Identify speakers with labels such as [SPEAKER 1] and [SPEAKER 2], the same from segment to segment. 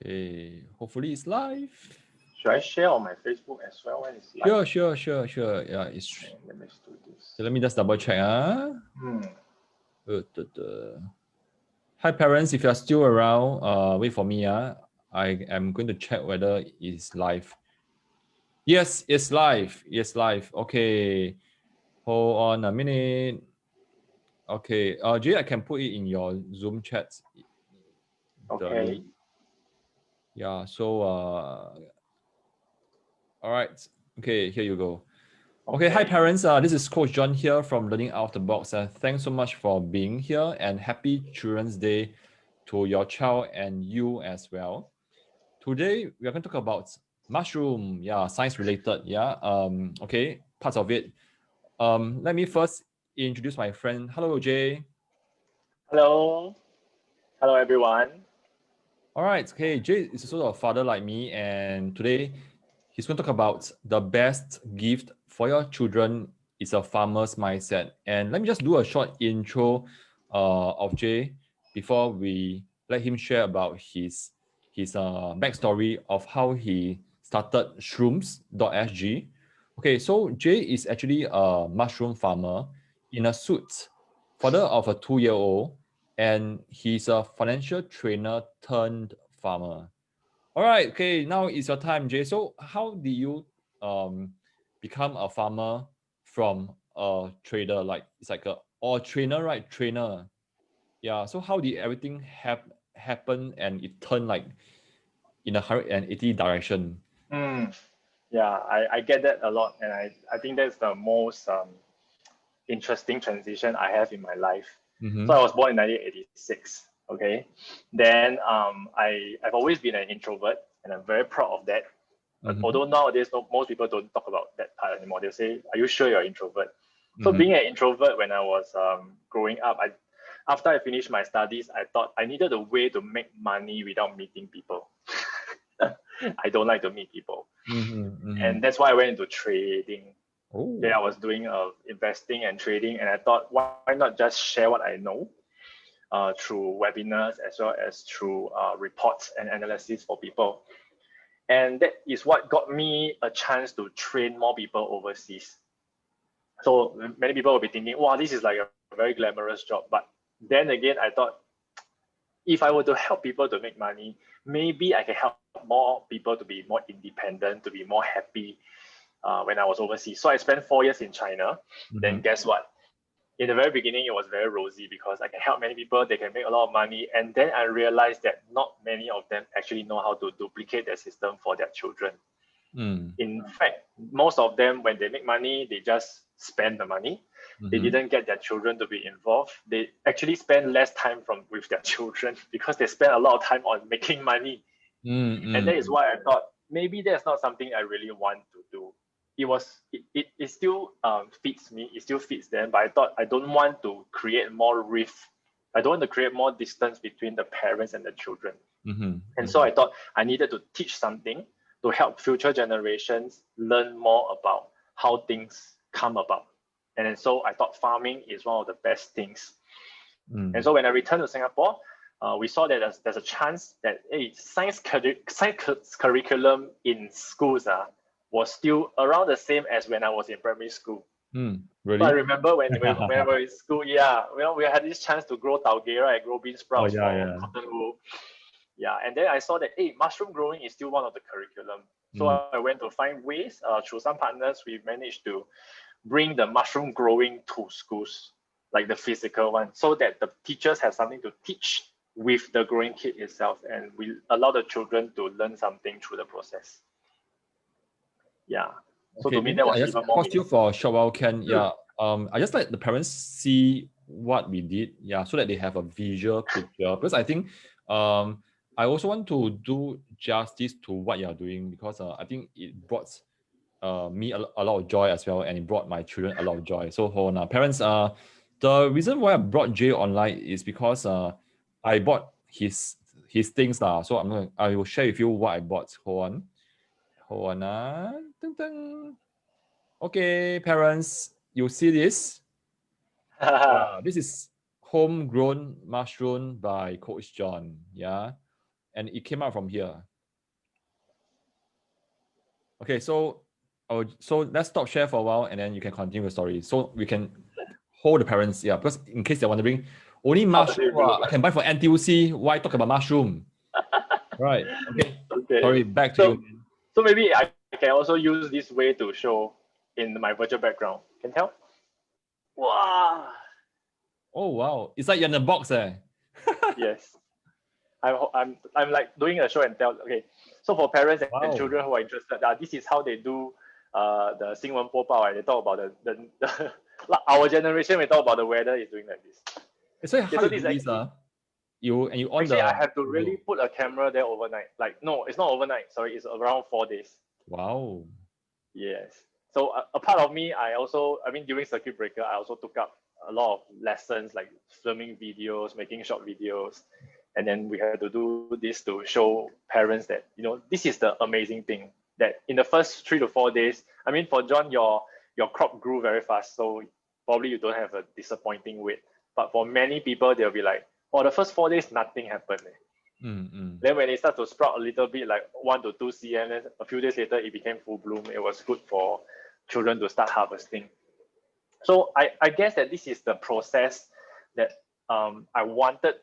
[SPEAKER 1] Okay, hopefully it's live.
[SPEAKER 2] Should I share on my Facebook as well when it's live?
[SPEAKER 1] Sure. Yeah, it's.
[SPEAKER 2] Let me do this.
[SPEAKER 1] So let me just double check.
[SPEAKER 2] Hmm.
[SPEAKER 1] Hi parents, if you are still around, wait for me. I am going to check whether it's live. Yes, it's live. Yes, live. Okay. Hold on a minute. Okay. Jay, I can put it in your Zoom chat.
[SPEAKER 2] Okay.
[SPEAKER 1] Yeah. So all right. Okay. Here you go. Okay, hi parents. This is Coach John here from Learning Out of the Box. Thanks so much for being here, and happy Children's Day to your child and you as well. Today we are going to talk about mushroom. Yeah, science related. Yeah. Okay, parts of it. Let me first introduce my friend. Hello, Jay.
[SPEAKER 2] Hello. Hello, everyone.
[SPEAKER 1] All right. Okay, Jay is also a father like me, and today he's going to talk about the best gift for your children is a farmer's mindset. And let me just do a short intro of Jay before we let him share about his backstory of how he started shrooms.sg. Okay, so Jay is actually a mushroom farmer in a suit, father of a 2-year-old, and he's a financial trainer turned farmer. All right, okay, now it's your time, Jay. So how did you become a farmer from a trader? Like it's like a or trainer, right? Trainer. Yeah. So how did everything happen and it turned like in a 180 direction?
[SPEAKER 2] Yeah, I get that a lot, and I think that's the most interesting transition I have in my life. So I was born in 1986. Okay, then I've always been an introvert, and I'm very proud of that. Although nowadays most people don't talk about that part anymore. They say, "Are you sure you're an introvert?" So being an introvert when I was growing up, after I finished my studies, I thought I needed a way to make money without meeting people. I don't like to meet people, and that's why I went into trading.
[SPEAKER 1] Oh.
[SPEAKER 2] Then I was doing investing and trading, and I thought, why not just share what I know through webinars as well as through reports and analysis for people. And that is what got me a chance to train more people overseas. So many people will be thinking, wow, this is like a very glamorous job. But then again, I thought, if I were to help people to make money, maybe I can help more people to be more independent, to be more happy when I was overseas. So I spent 4 years in China. Then guess what? In the very beginning, it was very rosy because I can help many people, they can make a lot of money. And then I realized that not many of them actually know how to duplicate their system for their children. In fact, most of them, when they make money, they just spend the money. They didn't get their children to be involved. They actually spend less time with their children because they spend a lot of time on making money. And that is why I thought maybe that's not something I really want to do. It still fits me, it still fits them, but I thought I don't want to create more rift. I don't want to create more distance between the parents and the children. And so I thought I needed to teach something to help future generations learn more about how things come about. And then so I thought farming is one of the best things. And so when I returned to Singapore, we saw that there's a chance that science curriculum in schools was still around the same as when I was in primary school.
[SPEAKER 1] Really?
[SPEAKER 2] So I remember when we were in school, we had this chance to grow tauge, right? Grow bean sprouts for cotton wool. Yeah, and then I saw that mushroom growing is still one of the curriculum. So I went to find ways through some partners. We managed to bring the mushroom growing to schools, like the physical one, so that the teachers have something to teach with the growing kit itself, and we allow the children to learn something through the process. Yeah. So
[SPEAKER 1] Okay,
[SPEAKER 2] to me,
[SPEAKER 1] maybe
[SPEAKER 2] that was
[SPEAKER 1] I just
[SPEAKER 2] even more
[SPEAKER 1] pause you
[SPEAKER 2] meaningful.
[SPEAKER 1] for a short while, Ken. Yeah. I just let the parents see what we did, so that they have a visual picture. Because I think I also want to do justice to what you're doing, because I think it brought me a lot of joy as well, and it brought my children a lot of joy. So hold on, parents, the reason why I brought Jay online is because I bought his things lah. So I will share with you what I bought. Hold on. Dun, dun. Okay, parents, you see this? This is homegrown mushroom by Coach John. Yeah. and it came out from here. Okay, so let's stop share for a while, and then you can continue the story. So we can hold the parents, yeah, because in case they're wondering, only mushroom I can buy for NTUC. Why talk about mushroom? Right. Okay.
[SPEAKER 2] Okay.
[SPEAKER 1] Sorry. Back to you.
[SPEAKER 2] So maybe I can also use this way to show in my virtual background. Can tell? Wow.
[SPEAKER 1] Oh wow! It's like you're in a box, eh?
[SPEAKER 2] Yes. I'm like doing a show and tell. Okay. So for parents and children who are interested, this is how they do the 新闻播报. They talk about the our generation. We talk about the weather is doing like this.
[SPEAKER 1] So how you do this? You on
[SPEAKER 2] actually, I have to really put a camera there overnight. Like, no, it's not overnight. Sorry, it's around 4 days.
[SPEAKER 1] Wow.
[SPEAKER 2] Yes. So a part of me, during circuit breaker, I also took up a lot of lessons like filming videos, making short videos. And then we had to do this to show parents that, this is the amazing thing, that in the first 3 to 4 days, for John, your crop grew very fast. So probably you don't have a disappointing weight. But for many people, they'll be like, oh, the first 4 days, nothing happened. Then when it starts to sprout a little bit, like 1 to 2 cm, then a few days later, it became full bloom. It was good for children to start harvesting. So I guess that this is the process that I wanted,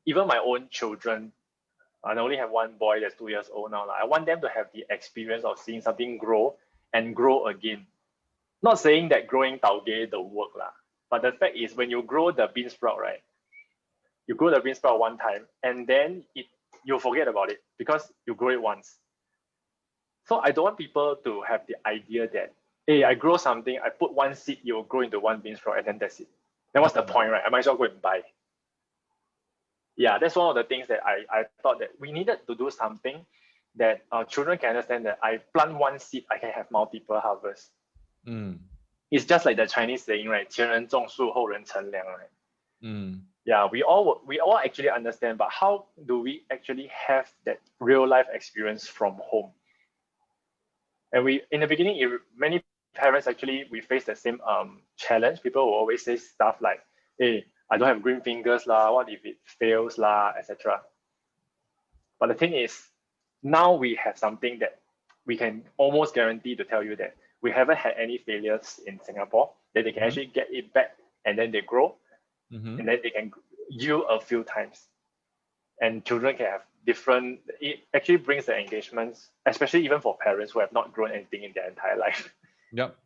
[SPEAKER 2] even my own children. I only have one boy that's 2 years old now. I want them to have the experience of seeing something grow and grow again. Not saying that growing tauge don't work, but the fact is when you grow the bean sprout, right? You grow the bean sprout one time and then you forget about it because you grow it once. So I don't want people to have the idea that, hey, I grow something, I put one seed, it will grow into one bean sprout and then that's it. Then what's the point, right? I might as well go and buy. Yeah, that's one of the things that I thought that we needed to do something that children can understand that I plant one seed, I can have multiple harvests. It's just like the Chinese saying, right? 前人种树，后人乘凉, right? Yeah, we all actually understand, but how do we actually have that real life experience from home? And in the beginning, many parents actually, we face the same challenge. People will always say stuff like, hey, I don't have green fingers lah, what if it fails lah, etc. But the thing is, now we have something that we can almost guarantee to tell you that we haven't had any failures in Singapore, that they can actually get it back and then they grow, and then they can yield a few times. And children can have different, it actually brings the engagements, especially even for parents who have not grown anything in their entire life.
[SPEAKER 1] Yep.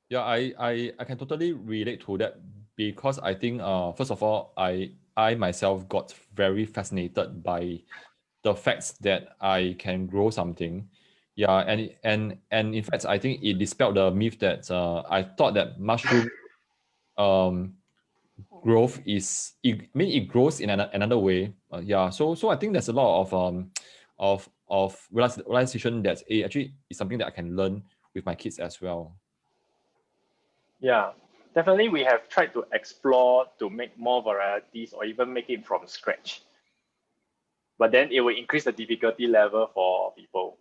[SPEAKER 1] Yeah, I can totally relate to that because I think first of all, I myself got very fascinated by the facts that I can grow something. Yeah, and in fact, I think it dispelled the myth that I thought that mushroom growth is it grows in another way. Yeah, so I think there's a lot of realization that actually is something that I can learn with my kids as well.
[SPEAKER 2] Yeah, definitely we have tried to explore to make more varieties or even make it from scratch. But then it will increase the difficulty level for people.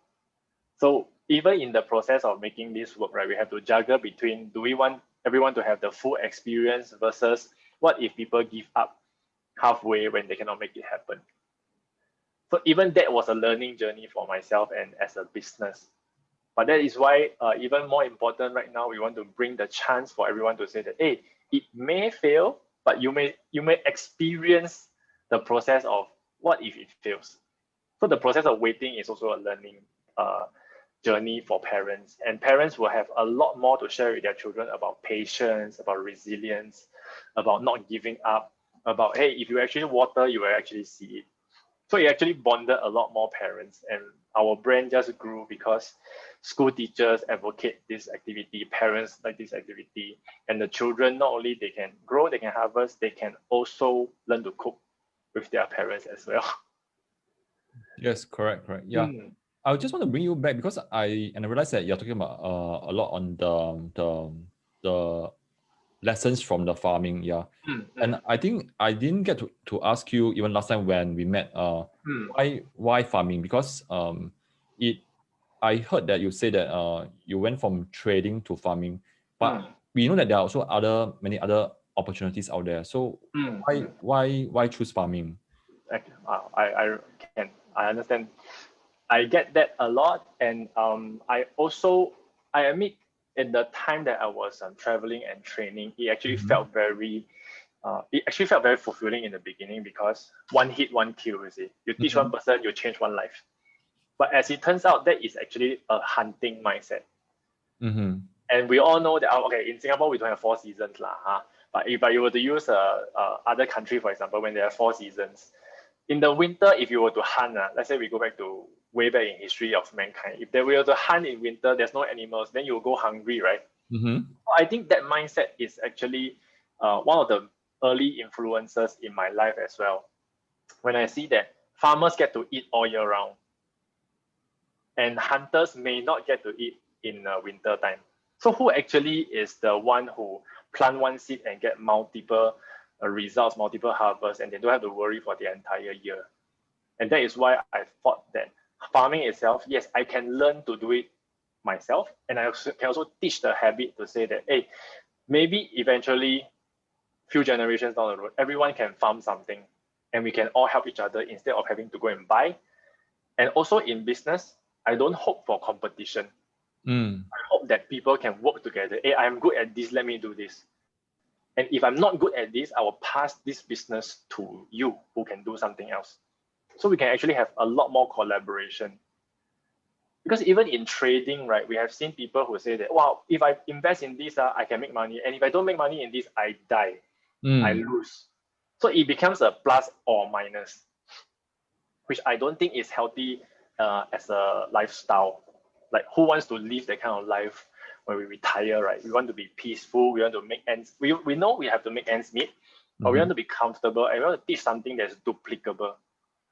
[SPEAKER 2] So even in the process of making this work, right, we have to juggle between, do we want everyone to have the full experience versus what if people give up halfway when they cannot make it happen? So even that was a learning journey for myself and as a business. But that is why even more important right now, we want to bring the chance for everyone to say that, hey, it may fail, but you may experience the process of what if it fails. So the process of waiting is also a learning journey for parents, and parents will have a lot more to share with their children about patience, about resilience, about not giving up, about, hey, if you actually water, you will actually see it. So it actually bonded a lot more parents, and our brand just grew because school teachers advocate this activity, parents like this activity, and the children, not only they can grow, they can harvest, they can also learn to cook with their parents as well.
[SPEAKER 1] Yes, correct. Yeah. I just want to bring you back because I realized that you're talking about a lot on the lessons from the farming. Yeah. And I think I didn't get to ask you even last time when we met why farming, because I heard that you say that you went from trading to farming, but we know that there are also many other opportunities out there. So why choose farming?
[SPEAKER 2] I understand. I get that a lot, and I admit in the time that I was traveling and training, it actually felt very fulfilling in the beginning because one hit, one kill. You see, you teach one person, you change one life. But as it turns out, that is actually a hunting mindset. And we all know that, okay, in Singapore, we don't have 4 seasons. But if you were to use other country, for example, when there are 4 seasons, in the winter, if you were to hunt, let's say we go back to way back in history of mankind, if they were to hunt in winter, there's no animals, then you will go hungry, right? I think that mindset is actually one of the early influences in my life as well. When I see that farmers get to eat all year round, and hunters may not get to eat in winter time. So who actually is the one who plant one seed and get multiple results, multiple harvests, and they don't have to worry for the entire year? And that is why I thought that farming itself, yes, I can learn to do it myself, and I can also teach the habit to say that, hey, maybe eventually, few generations down the road, everyone can farm something, and we can all help each other instead of having to go and buy. And also in business, I don't hope for competition. I hope that people can work together. Hey, I'm good at this, let me do this. And if I'm not good at this, I will pass this business to you who can do something else. So we can actually have a lot more collaboration. Because even in trading, right, we have seen people who say that, wow, if I invest in this, I can make money. And if I don't make money in this, I die. I lose. So it becomes a plus or minus, which I don't think is healthy as a lifestyle. Like, who wants to live that kind of life when we retire, right? We want to be peaceful. We want to make ends. We know we have to make ends meet, but we want to be comfortable, and we want to teach something that's duplicable.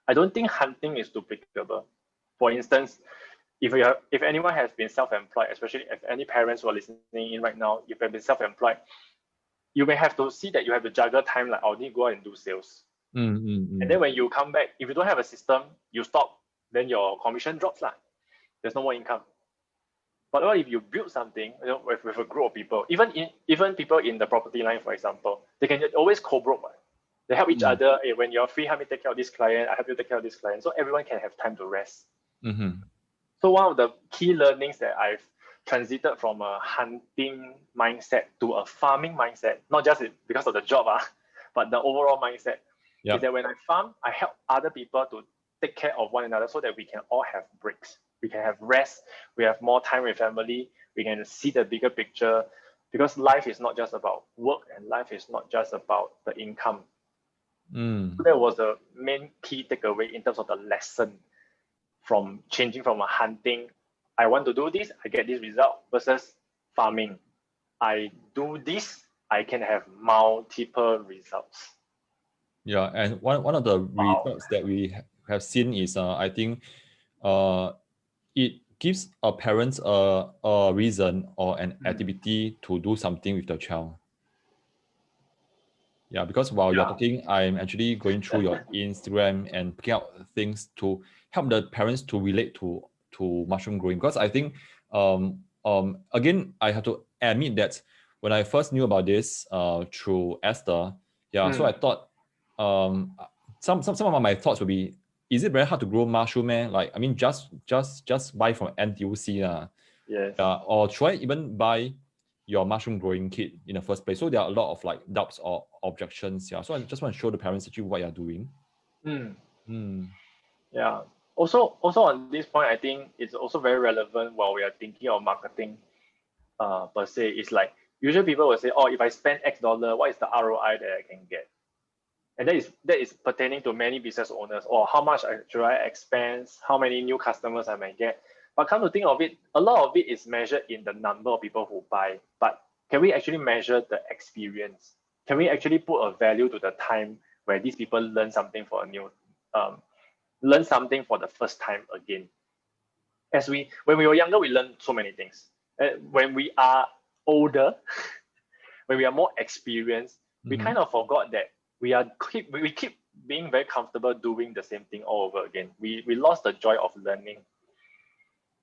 [SPEAKER 2] I don't think hunting is duplicable. For instance, if anyone has been self-employed, especially if any parents who are listening in right now, if you have been self-employed, you may have to see that you have to juggle time, like I'll need to go out and do sales. And then when you come back, if you don't have a system, you stop, then your commission drops. There's no more income. But what if you build something, with a group of people, even people in the property line, for example, they can always co-broke. They help each other. Hey, when you're free, help me take care of this client, I help you take care of this client. So everyone can have time to rest. So one of the key learnings that I've transited from a hunting mindset to a farming mindset, not just because of the job, but the overall mindset, is that when I farm, I help other people to take care of one another so that we can all have breaks. We can have rest, we have more time with family, we can see the bigger picture, because life is not just about work and life is not just about the income. So that was the main key takeaway in terms of the lesson from changing from a hunting, I want to do this, I get this result, versus farming. I do this, I can have multiple results.
[SPEAKER 1] Yeah, and one of the results that we have seen is, I think, it gives a parents a reason or an activity to do something with the child. Yeah, because while you're talking, I'm actually going through your Instagram and picking out things to help the parents to relate to mushroom growing. Because I think, again, I have to admit that when I first knew about this through Esther, so I thought, some of my thoughts would be, is it very hard to grow mushroom, man? Like, I mean, just buy from NTUC,
[SPEAKER 2] Yes.
[SPEAKER 1] or should I even buy your mushroom growing kit in the first place? So there are a lot of like doubts or objections. So I just want to show the parents actually what you're doing.
[SPEAKER 2] Yeah. Also on this point, I think it's also very relevant while we are thinking of marketing per se. It's like, usually people will say, oh, if I spend X dollar, what is the ROI that I can get? And that is pertaining to many business owners, or how much should I expense, how many new customers I might get. But come to think of it, a lot of it is measured in the number of people who buy. But can we actually measure the experience? Can we actually put a value to the time where these people learn something for learn something for the first time again? When we were younger, we learned so many things. When we are older, when we are more experienced, we kind of forgot that we keep being very comfortable doing the same thing all over again. We lost the joy of learning.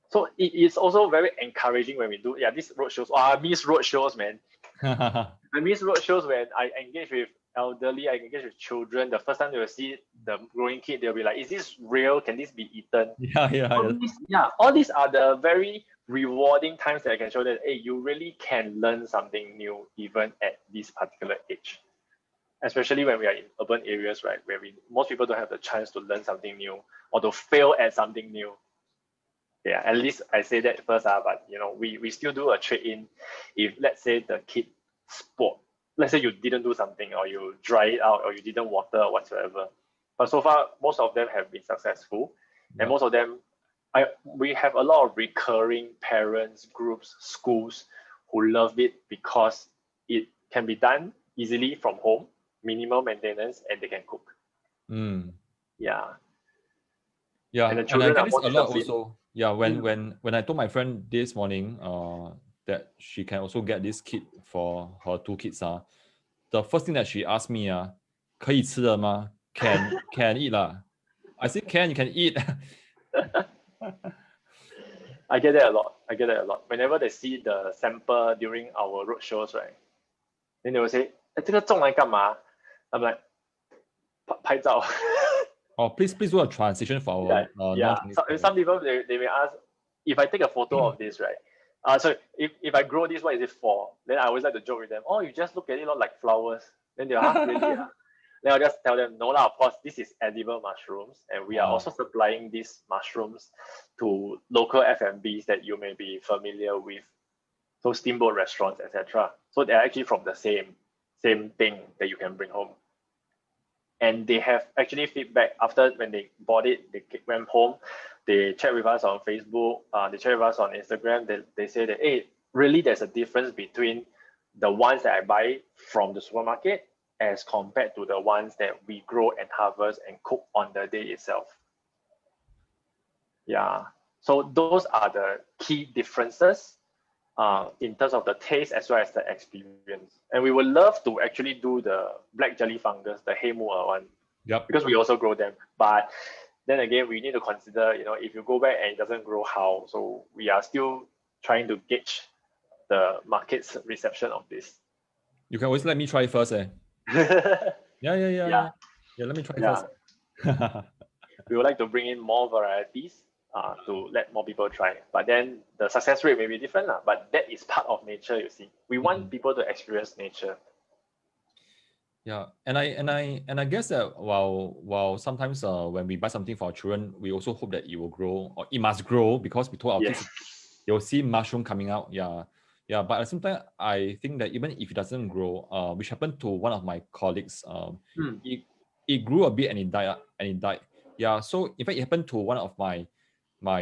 [SPEAKER 2] So it is also very encouraging when we do these road shows. I miss road shows, man. I miss road shows when I engage with elderly, I engage with children. The first time they will see the growing kid, they'll be like, is this real? Can this be eaten? All these are the very rewarding times that I can show that, hey, you really can learn something new even at this particular age. Especially when we are in urban areas, right, where most people don't have the chance to learn something new or to fail at something new. Yeah, at least I say that first, but we still do a trade-in if, let's say, the kid sport. Let's say you didn't do something, or you dry it out, or you didn't water or whatsoever. But so far, most of them have been successful, and most of them, we have a lot of recurring parents, groups, schools who love it because it can be done easily from home, minimal maintenance, and they can cook. Yeah.
[SPEAKER 1] Yeah, and I get this a lot also. Yeah, when I told my friend this morning that she can also get this kit for her 2 kids, the first thing that she asked me, 可以吃的吗? Can eat lah. I said can, you can eat.
[SPEAKER 2] I get that a lot. Whenever they see the sample during our road shows, right? Then they will say, 这个种来干嘛? I'm like, 拍照.
[SPEAKER 1] Oh, please do a transition for our non-Chinese.
[SPEAKER 2] Some people they may ask, if I take a photo of this, right? So if I grow this, what is it for? Then I always like to joke with them. Oh, you just look at it like flowers. Then they're really? Then I'll just tell them, no lah, of course, this is edible mushrooms, and we are also supplying these mushrooms to local F&Bs that you may be familiar with, so steamboat restaurants, etc. So they're actually from the same thing that you can bring home. And they have actually feedback after when they bought it, they went home, they chat with us on Facebook, they chat with us on Instagram, they say that, hey, really there's a difference between the ones that I buy from the supermarket as compared to the ones that we grow and harvest and cook on the day itself. Yeah, so those are the key differences in terms of the taste as well as the experience. And we would love to actually do the black jelly fungus, the Heimua one, because we also grow them. But then again, we need to consider, if you go back and it doesn't grow, how? So we are still trying to gauge the market's reception of this.
[SPEAKER 1] You can always let me try first, eh? Yeah, let me try first.
[SPEAKER 2] We would like to bring in more varieties to let more people try. But then the success rate may be different, but that is part of nature, you see. We want people to experience nature.
[SPEAKER 1] Yeah, and I guess that while sometimes when we buy something for our children, we also hope that it will grow, or it must grow, because we told our kids they'll see mushroom coming out. Yeah, but at the same time, I think that even if it doesn't grow, which happened to one of my colleagues, it grew a bit and it died. Yeah, so in fact, it happened to one of my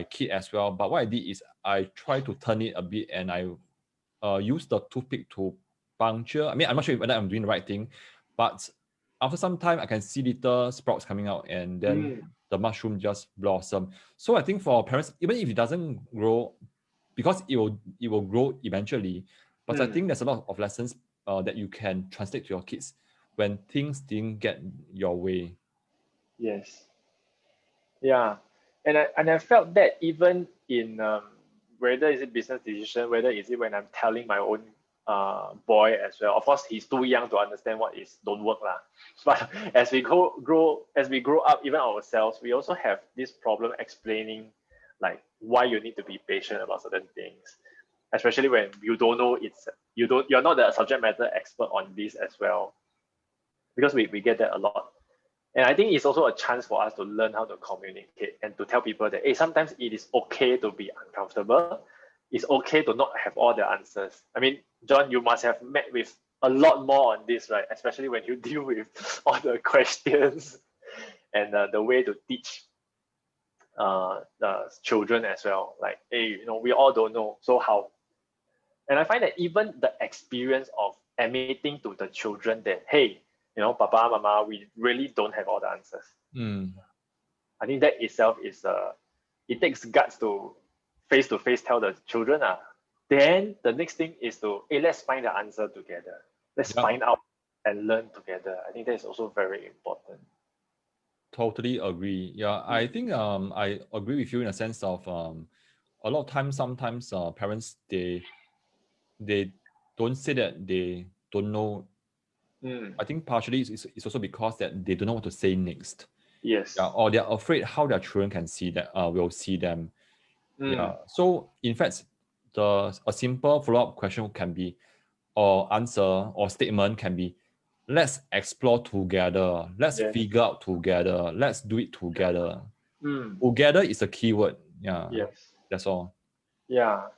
[SPEAKER 1] kid as well. But what I did is I tried to turn it a bit, and I used the toothpick to puncture. I mean, I'm not sure whether I'm doing the right thing, but after some time, I can see little sprouts coming out, and then the mushroom just blossom. So I think for parents, even if it doesn't grow, because it will grow eventually, but I think there's a lot of lessons that you can translate to your kids when things didn't get your way.
[SPEAKER 2] Yes. Yeah, and I felt that even in whether is it business decision, whether is it when I'm telling my own boy as well. Of course, he's too young to understand what is don't work lah. But as we grow up, even ourselves, we also have this problem explaining like why you need to be patient about certain things, especially when you don't know you're not the subject matter expert on this as well, because we get that a lot. And I think it's also a chance for us to learn how to communicate and to tell people that, hey, sometimes it is okay to be uncomfortable. It's okay to not have all the answers. I mean, John, you must have met with a lot more on this, right? Especially when you deal with all the questions and the way to teach the children as well. Like, hey, we all don't know, so how? And I find that even the experience of admitting to the children that, hey, Papa, Mama, we really don't have all the answers. I think that itself is it takes guts to face tell the children. Then the next thing is to, hey, let's find the answer together. Let's find out and learn together. I think that is also very important.
[SPEAKER 1] Totally agree. Yeah, I think I agree with you in a sense of a lot of times, sometimes parents they don't say that they don't know I think partially it's also because that they don't know what to say next.
[SPEAKER 2] Yes.
[SPEAKER 1] Yeah, or they're afraid how their children can see that will see them. Yeah. So in fact, a simple follow-up question can be, or answer or statement can be, let's explore together, let's
[SPEAKER 2] Yes.
[SPEAKER 1] figure out together, let's do it together.
[SPEAKER 2] Mm.
[SPEAKER 1] Together is a key word. Yeah.
[SPEAKER 2] Yes.
[SPEAKER 1] That's all.
[SPEAKER 2] Yeah.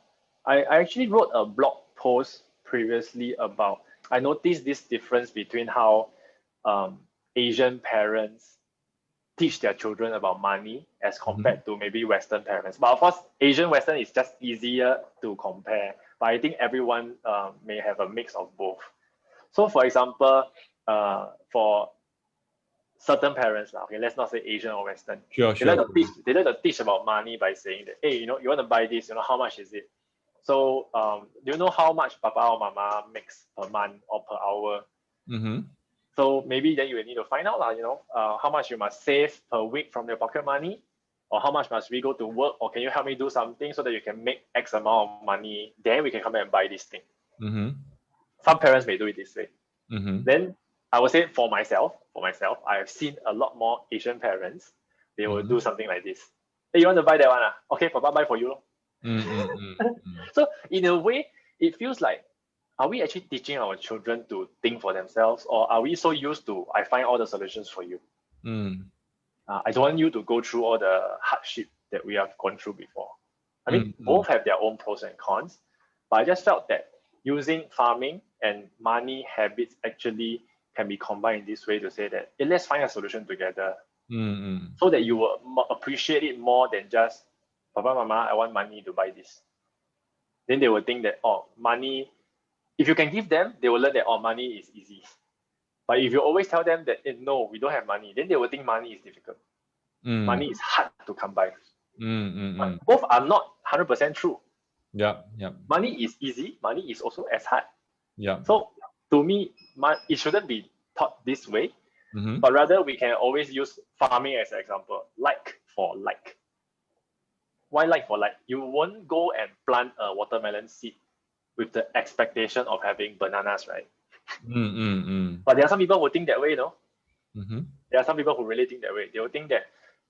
[SPEAKER 2] I actually wrote a blog post previously about, I noticed this difference between how Asian parents teach their children about money as compared to maybe Western parents. But of course, Asian Western is just easier to compare. But I think everyone may have a mix of both. So for example, for certain parents, okay, let's not say Asian or Western,
[SPEAKER 1] Sure.
[SPEAKER 2] they like to teach about money by saying that, hey, you want to buy this, how much is it? So do you know how much Papa or Mama makes per month or per hour?
[SPEAKER 1] Mm-hmm.
[SPEAKER 2] So maybe then you will need to find out, how much you must save per week from your pocket money, or how much must we go to work, or can you help me do something so that you can make X amount of money, then we can come back and buy this thing.
[SPEAKER 1] Mm-hmm.
[SPEAKER 2] Some parents may do it this way.
[SPEAKER 1] Mm-hmm.
[SPEAKER 2] Then I would say for myself, I have seen a lot more Asian parents, they will do something like this. Hey, you want to buy that one? Okay, Papa buy for you. So in a way, it feels like, are we actually teaching our children to think for themselves, or are we so used to, I find all the solutions for you? I don't want you to go through all the hardship that we have gone through before. I mean, both have their own pros and cons, but I just felt that using farming and money habits actually can be combined in this way to say that, hey, let's find a solution together, so that you will appreciate it more than just, Papa, Mama, I want money to buy this. Then they will think that, money, if you can give them, they will learn that, money is easy. But if you always tell them that, no, we don't have money, then they will think money is difficult. Money is hard to come by. But both are not 100% true.
[SPEAKER 1] Yeah.
[SPEAKER 2] Money is easy. Money is also as hard.
[SPEAKER 1] Yeah.
[SPEAKER 2] So to me, it shouldn't be taught this way, but rather we can always use farming as an example, like for like. Why like for like? You won't go and plant a watermelon seed with the expectation of having bananas, right? But there are some people who think that way, There are some people who really think that way. They will think that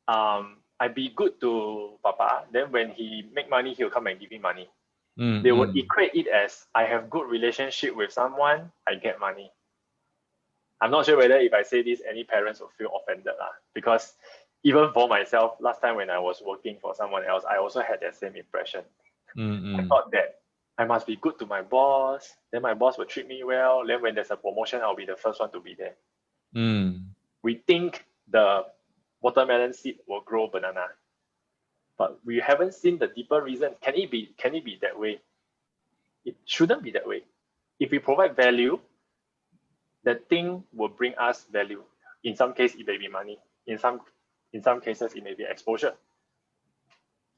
[SPEAKER 2] I be good to Papa, then when he make money, he'll come and give me money. They will equate it as, I have good relationship with someone, I get money. I'm not sure whether if I say this, any parents will feel offended, because even for myself, last time when I was working for someone else, I also had that same impression. I thought that I must be good to my boss, then my boss will treat me well, then when there's a promotion, I'll be the first one to be there. We think the watermelon seed will grow banana, but we haven't seen the deeper reason. Can it be that way? It shouldn't be that way. If we provide value, that thing will bring us value. In some cases, it may be money. In some cases, it may be exposure.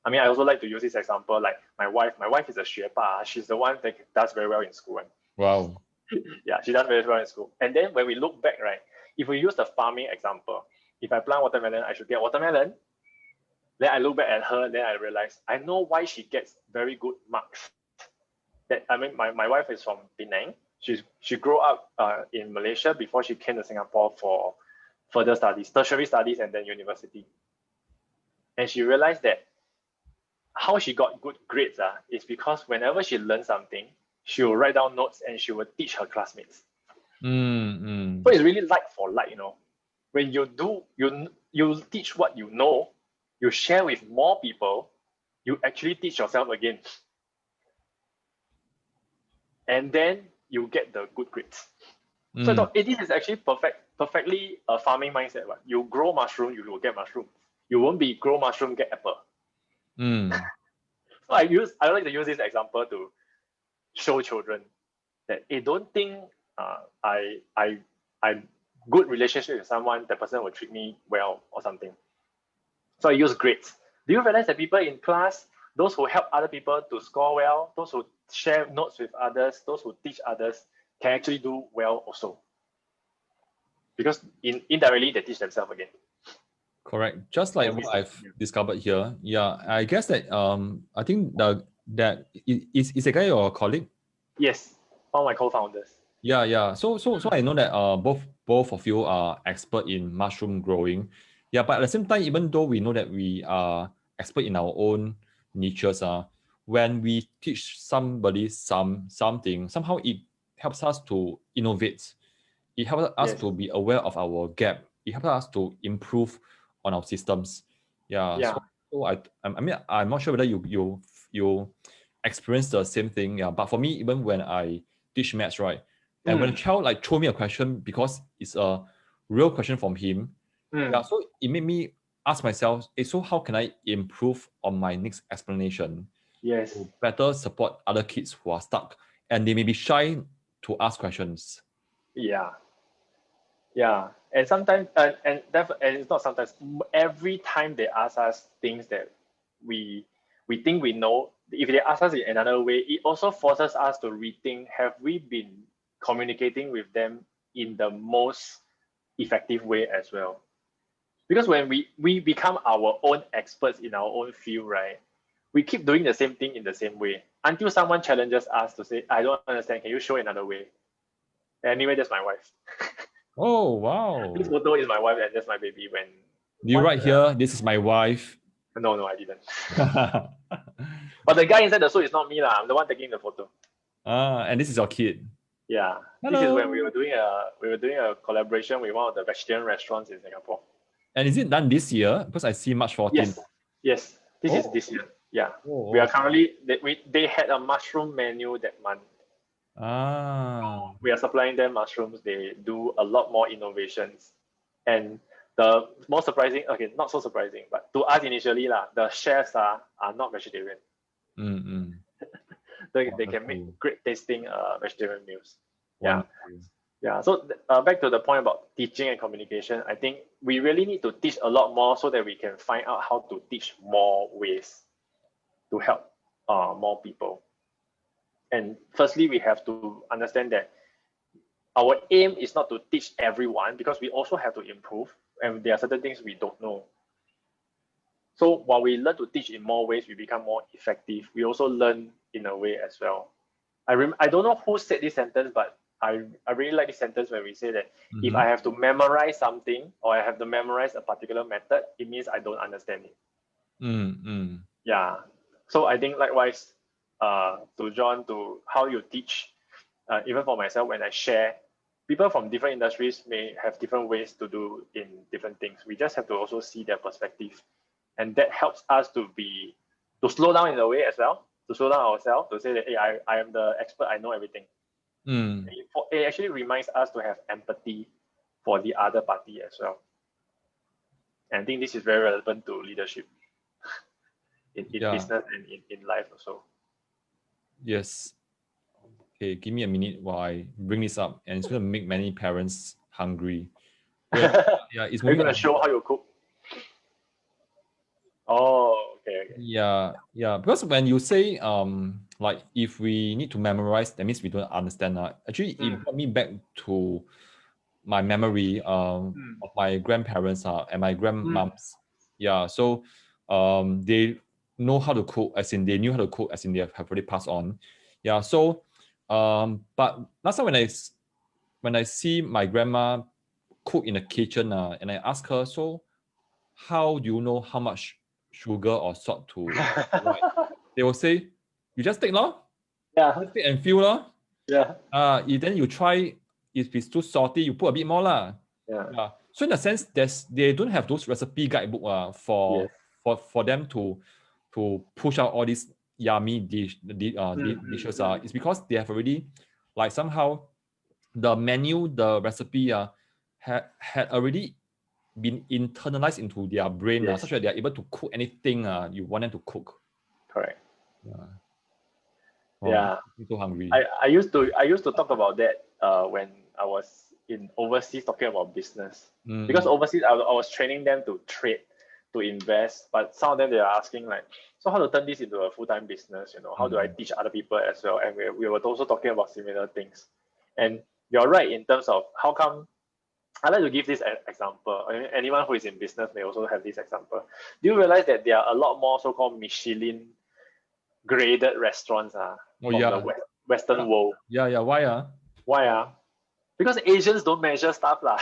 [SPEAKER 2] I mean, I also like to use this example, like my wife. My wife is a 学霸. She's the one that does very well in school.
[SPEAKER 1] Wow.
[SPEAKER 2] Yeah, she does very well in school. And then when we look back, right, if we use the farming example, if I plant watermelon, I should get watermelon. Then I look back at her, then I realize, I know why she gets very good marks. My wife is from Penang. She grew up in Malaysia before she came to Singapore for further studies, tertiary studies, and then university. And she realized that how she got good grades is because whenever she learns something, she will write down notes and she will teach her classmates. So it's really like for like, when you do, you teach what you know, you share with more people, you actually teach yourself again. And then you get the good grades. So I thought, this is actually perfectly a farming mindset. Right? You grow mushroom, you will get mushroom. You won't be grow mushroom, get apple. So I like to use this example to show children that don't think I good relationship with someone, the person will treat me well or something. So I use grades. Do you realize that people in class, those who help other people to score well, those who share notes with others, those who teach others, can actually do well also? Because indirectly, they teach themselves again.
[SPEAKER 1] Correct. Just like what I've discovered here. Yeah, I guess that I think that is a guy or a colleague?
[SPEAKER 2] Yes, one of my co-founders.
[SPEAKER 1] Yeah. So I know that both of you are expert in mushroom growing. Yeah, but at the same time, even though we know that we are expert in our own niches, when we teach somebody something, somehow it helps us to innovate. It helps us
[SPEAKER 2] Yes.
[SPEAKER 1] to be aware of our gap. It helps us to improve on our systems. Yeah.
[SPEAKER 2] Yeah.
[SPEAKER 1] So I mean I'm not sure whether you experience the same thing. Yeah. But for me, even when I teach maths, right, and when a
[SPEAKER 2] Mm.
[SPEAKER 1] child like throw me a question because it's a real question from him, yeah,
[SPEAKER 2] Mm.
[SPEAKER 1] so it made me ask myself, so how can I improve on my next explanation
[SPEAKER 2] Yes.
[SPEAKER 1] to better support other kids who are stuck and they may be shy to ask questions?
[SPEAKER 2] Yeah. Yeah. And sometimes, and it's not sometimes. Every time they ask us things that we we think we know, if they ask us in another way, it also forces us to rethink: have we been communicating with them in the most effective way as well? Because when we become our own experts in our own field, right, we keep doing the same thing in the same way until someone challenges us to say, I don't understand, can you show another way? Anyway, that's my wife.
[SPEAKER 1] Oh,
[SPEAKER 2] This
[SPEAKER 1] wow.
[SPEAKER 2] photo is my wife and that's my baby. When
[SPEAKER 1] Do you
[SPEAKER 2] what
[SPEAKER 1] write here, this is my wife?
[SPEAKER 2] no, I didn't. But the guy inside the suit is not me lah. I'm the one taking the photo.
[SPEAKER 1] And this is your kid.
[SPEAKER 2] Yeah, this is when
[SPEAKER 1] Hello.
[SPEAKER 2] we were doing a collaboration with one of the vegetarian restaurants in Singapore.
[SPEAKER 1] And is it done this year? Because I see March 14th.
[SPEAKER 2] Yes. This is
[SPEAKER 1] Oh,
[SPEAKER 2] this year. Yeah, we
[SPEAKER 1] oh,
[SPEAKER 2] are
[SPEAKER 1] oh.
[SPEAKER 2] currently they had a mushroom menu that month.
[SPEAKER 1] Ah,
[SPEAKER 2] We are supplying them mushrooms. They do a lot more innovations, and the most surprising, okay, not so surprising, but to us initially lah, the chefs are not vegetarian.
[SPEAKER 1] mm-mm.
[SPEAKER 2] They can
[SPEAKER 1] Wonderful.
[SPEAKER 2] make great tasting vegetarian meals. Yeah.
[SPEAKER 1] Wonderful.
[SPEAKER 2] Yeah, so back to the point about teaching and communication, I think we really need to teach a lot more so that we can find out how to teach more ways to help more people. And firstly, we have to understand that our aim is not to teach everyone because we also have to improve and there are certain things we don't know. So while we learn to teach in more ways, we become more effective. We also learn in a way as well. I don't know who said this sentence, but I really like this sentence when we say that if
[SPEAKER 1] Mm-hmm.
[SPEAKER 2] I have to memorize something or I have to memorize a particular method, it means I don't understand it.
[SPEAKER 1] Mm-mm.
[SPEAKER 2] Yeah. So I think likewise, to John, to how you teach, even for myself, when I share, people from different industries may have different ways to do in different things. We just have to also see their perspective, and that helps us to slow down in a way as well, to slow down ourselves, to say that hey, I am the expert, I know everything.
[SPEAKER 1] Mm.
[SPEAKER 2] It actually reminds us to have empathy for the other party as well. And I think this is very relevant to leadership in
[SPEAKER 1] Yeah.
[SPEAKER 2] business and in life also.
[SPEAKER 1] Yes. Okay, give me a minute while I bring this up, and it's going to make many parents hungry. Well, yeah, it's
[SPEAKER 2] Are you
[SPEAKER 1] moving
[SPEAKER 2] going to
[SPEAKER 1] on.
[SPEAKER 2] show how you cook? Oh, okay.
[SPEAKER 1] Yeah. Because when you say like if we need to memorize, that means we don't understand. Actually, it
[SPEAKER 2] Mm,
[SPEAKER 1] brought me back to my memory
[SPEAKER 2] mm,
[SPEAKER 1] of my grandparents and my
[SPEAKER 2] mm.
[SPEAKER 1] grandmoms. Yeah, so they know how to cook, as in they knew how to cook, as in they have already passed on. Yeah, so but last time when I see my grandma cook in the kitchen, and I ask her, so how do you know how much sugar or salt to write? They will say, you just take lor,
[SPEAKER 2] Yeah,
[SPEAKER 1] just take and feel lor.
[SPEAKER 2] yeah,
[SPEAKER 1] Then you try, if it's too salty, you put a bit more lah.
[SPEAKER 2] yeah.
[SPEAKER 1] Yeah. So in a sense, they don't have those recipe guidebook
[SPEAKER 2] Yes.
[SPEAKER 1] for them to push out all these yummy dishes.
[SPEAKER 2] Mm.
[SPEAKER 1] It's because they have already like somehow the menu, the recipe had already been internalized into their brain
[SPEAKER 2] Yes,
[SPEAKER 1] such that they are able to cook anything you want them to cook.
[SPEAKER 2] correct.
[SPEAKER 1] Yeah. Wow,
[SPEAKER 2] Yeah.
[SPEAKER 1] I'm so hungry.
[SPEAKER 2] I used to talk about that when I was in overseas talking about business. Because
[SPEAKER 1] Mm-mm.
[SPEAKER 2] overseas I was training them to trade, to invest, but some of them they are asking like, so how to turn this into a full-time business, how do I
[SPEAKER 1] Mm-mm.
[SPEAKER 2] teach other people as well? And we were also talking about similar things. And you're right in terms of how come I like to give this example. I mean, anyone who is in business may also have this example. Do you realize that there are a lot more so-called Michelin graded restaurants
[SPEAKER 1] Oh
[SPEAKER 2] from the
[SPEAKER 1] yeah.
[SPEAKER 2] Western world?
[SPEAKER 1] Yeah. Why
[SPEAKER 2] Why? Because Asians don't measure stuff lah.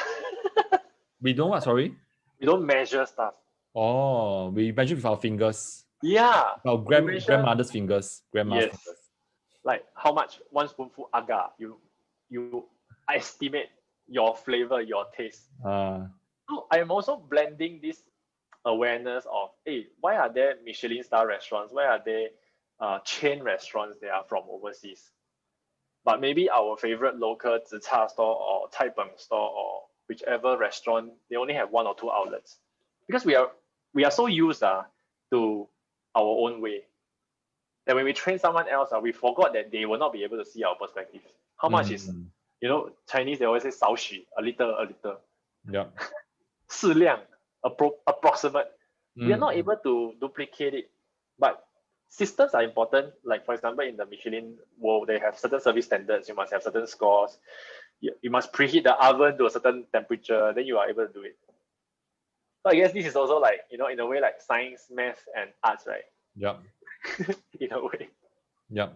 [SPEAKER 1] We don't what? Sorry.
[SPEAKER 2] We don't measure stuff.
[SPEAKER 1] Oh, we measure with our fingers.
[SPEAKER 2] Yeah.
[SPEAKER 1] Our
[SPEAKER 2] We measure-
[SPEAKER 1] grandmother's fingers. Grandma's
[SPEAKER 2] Yes.
[SPEAKER 1] fingers.
[SPEAKER 2] Like how much one spoonful agar you estimate your flavor, your taste.
[SPEAKER 1] Ah,
[SPEAKER 2] So I'm also blending this awareness of, hey, why are there Michelin star restaurants? Why are there chain restaurants that are from overseas? But maybe our favorite local zi cha store or Cai Peng store or whichever restaurant, they only have 1 or 2 outlets. Because we are so used to our own way. And when we train someone else, we forgot that they will not be able to see our perspective. How much is, Chinese, they always say 少许, a little.
[SPEAKER 1] yeah.
[SPEAKER 2] 适量, approximate. We are not able to duplicate it. But systems are important. Like, for example, in the Michelin world, they have certain service standards. You must have certain scores. You must preheat the oven to a certain temperature. Then you are able to do it. So I guess this is also like, in a way, like science, math, and arts, right?
[SPEAKER 1] Yeah.
[SPEAKER 2] In a way.
[SPEAKER 1] Yeah.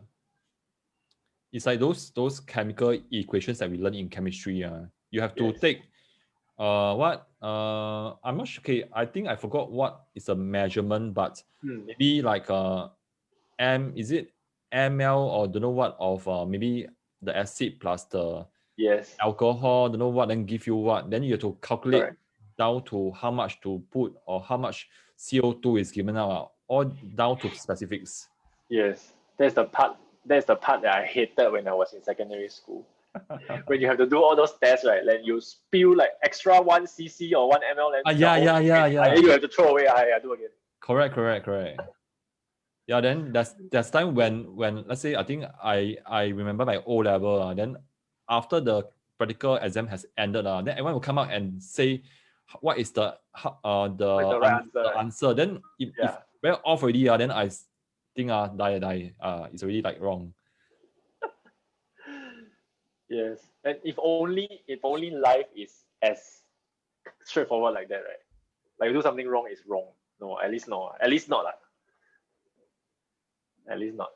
[SPEAKER 1] It's like those chemical equations that we learn in chemistry. You have to take I'm not sure. Okay, I think I forgot what is a measurement, but maybe like is it ml or don't know what of maybe the acid plus the alcohol, don't know what, then give you what. Then you have to calculate down to how much to put or how much CO2 is given out, all down to specifics.
[SPEAKER 2] Yes, that's the part that I hated when I was in secondary school. When you have to do all those tests, right? Like you spill like extra 1 cc or 1 ml.
[SPEAKER 1] Yeah.
[SPEAKER 2] You have to throw away. I do again.
[SPEAKER 1] Correct. Yeah, then there's time when let's say I think I remember my O level. Then after the practical exam has ended, then everyone will come out and say what is the answer. Then if very off already, then I think die. It's already like wrong.
[SPEAKER 2] Yes, and if only life is as straightforward like that, right? Like you do something wrong is wrong. No, at least not. At least not.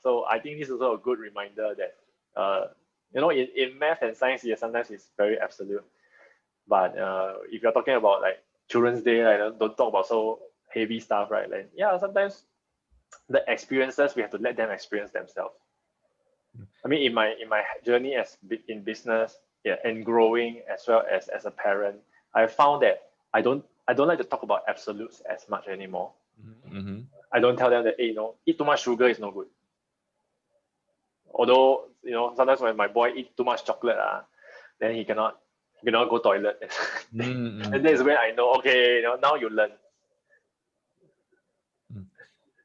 [SPEAKER 2] So I think this is also a good reminder that in math and science, sometimes it's very absolute. But if you're talking about like Children's Day, right, don't talk about so heavy stuff, right? Like sometimes the experiences we have to let them experience themselves. I mean, in my journey in business, and growing as well as a parent, I found that I don't like to talk about absolutes as much anymore.
[SPEAKER 1] Mm-hmm.
[SPEAKER 2] I don't tell them that, hey, eat too much sugar is no good. Although, sometimes when my boy eat too much chocolate, then he cannot go toilet. And that's when I know, okay, now you learn.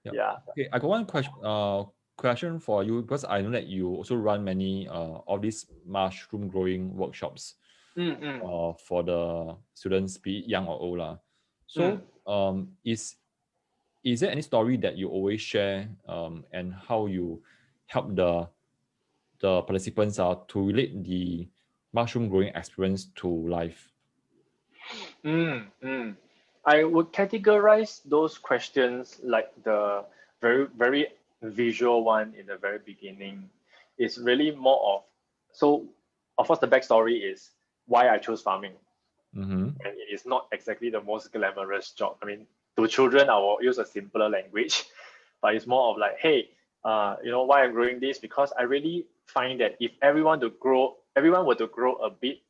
[SPEAKER 2] Yeah.
[SPEAKER 1] Okay, I got one question for you, because I know that you also run many of these mushroom growing workshops for the students, be it young or old. So is there any story that you always share and how you help the participants to relate the mushroom growing experience to life?
[SPEAKER 2] I would categorize those questions like the very, very visual one in the very beginning. It's really more of, so of course the backstory is why I chose farming. And it is not exactly the most glamorous job. I mean, to children, I will use a simpler language, but it's more of like, hey, why I'm growing this, because I really find that if everyone were to grow a bit,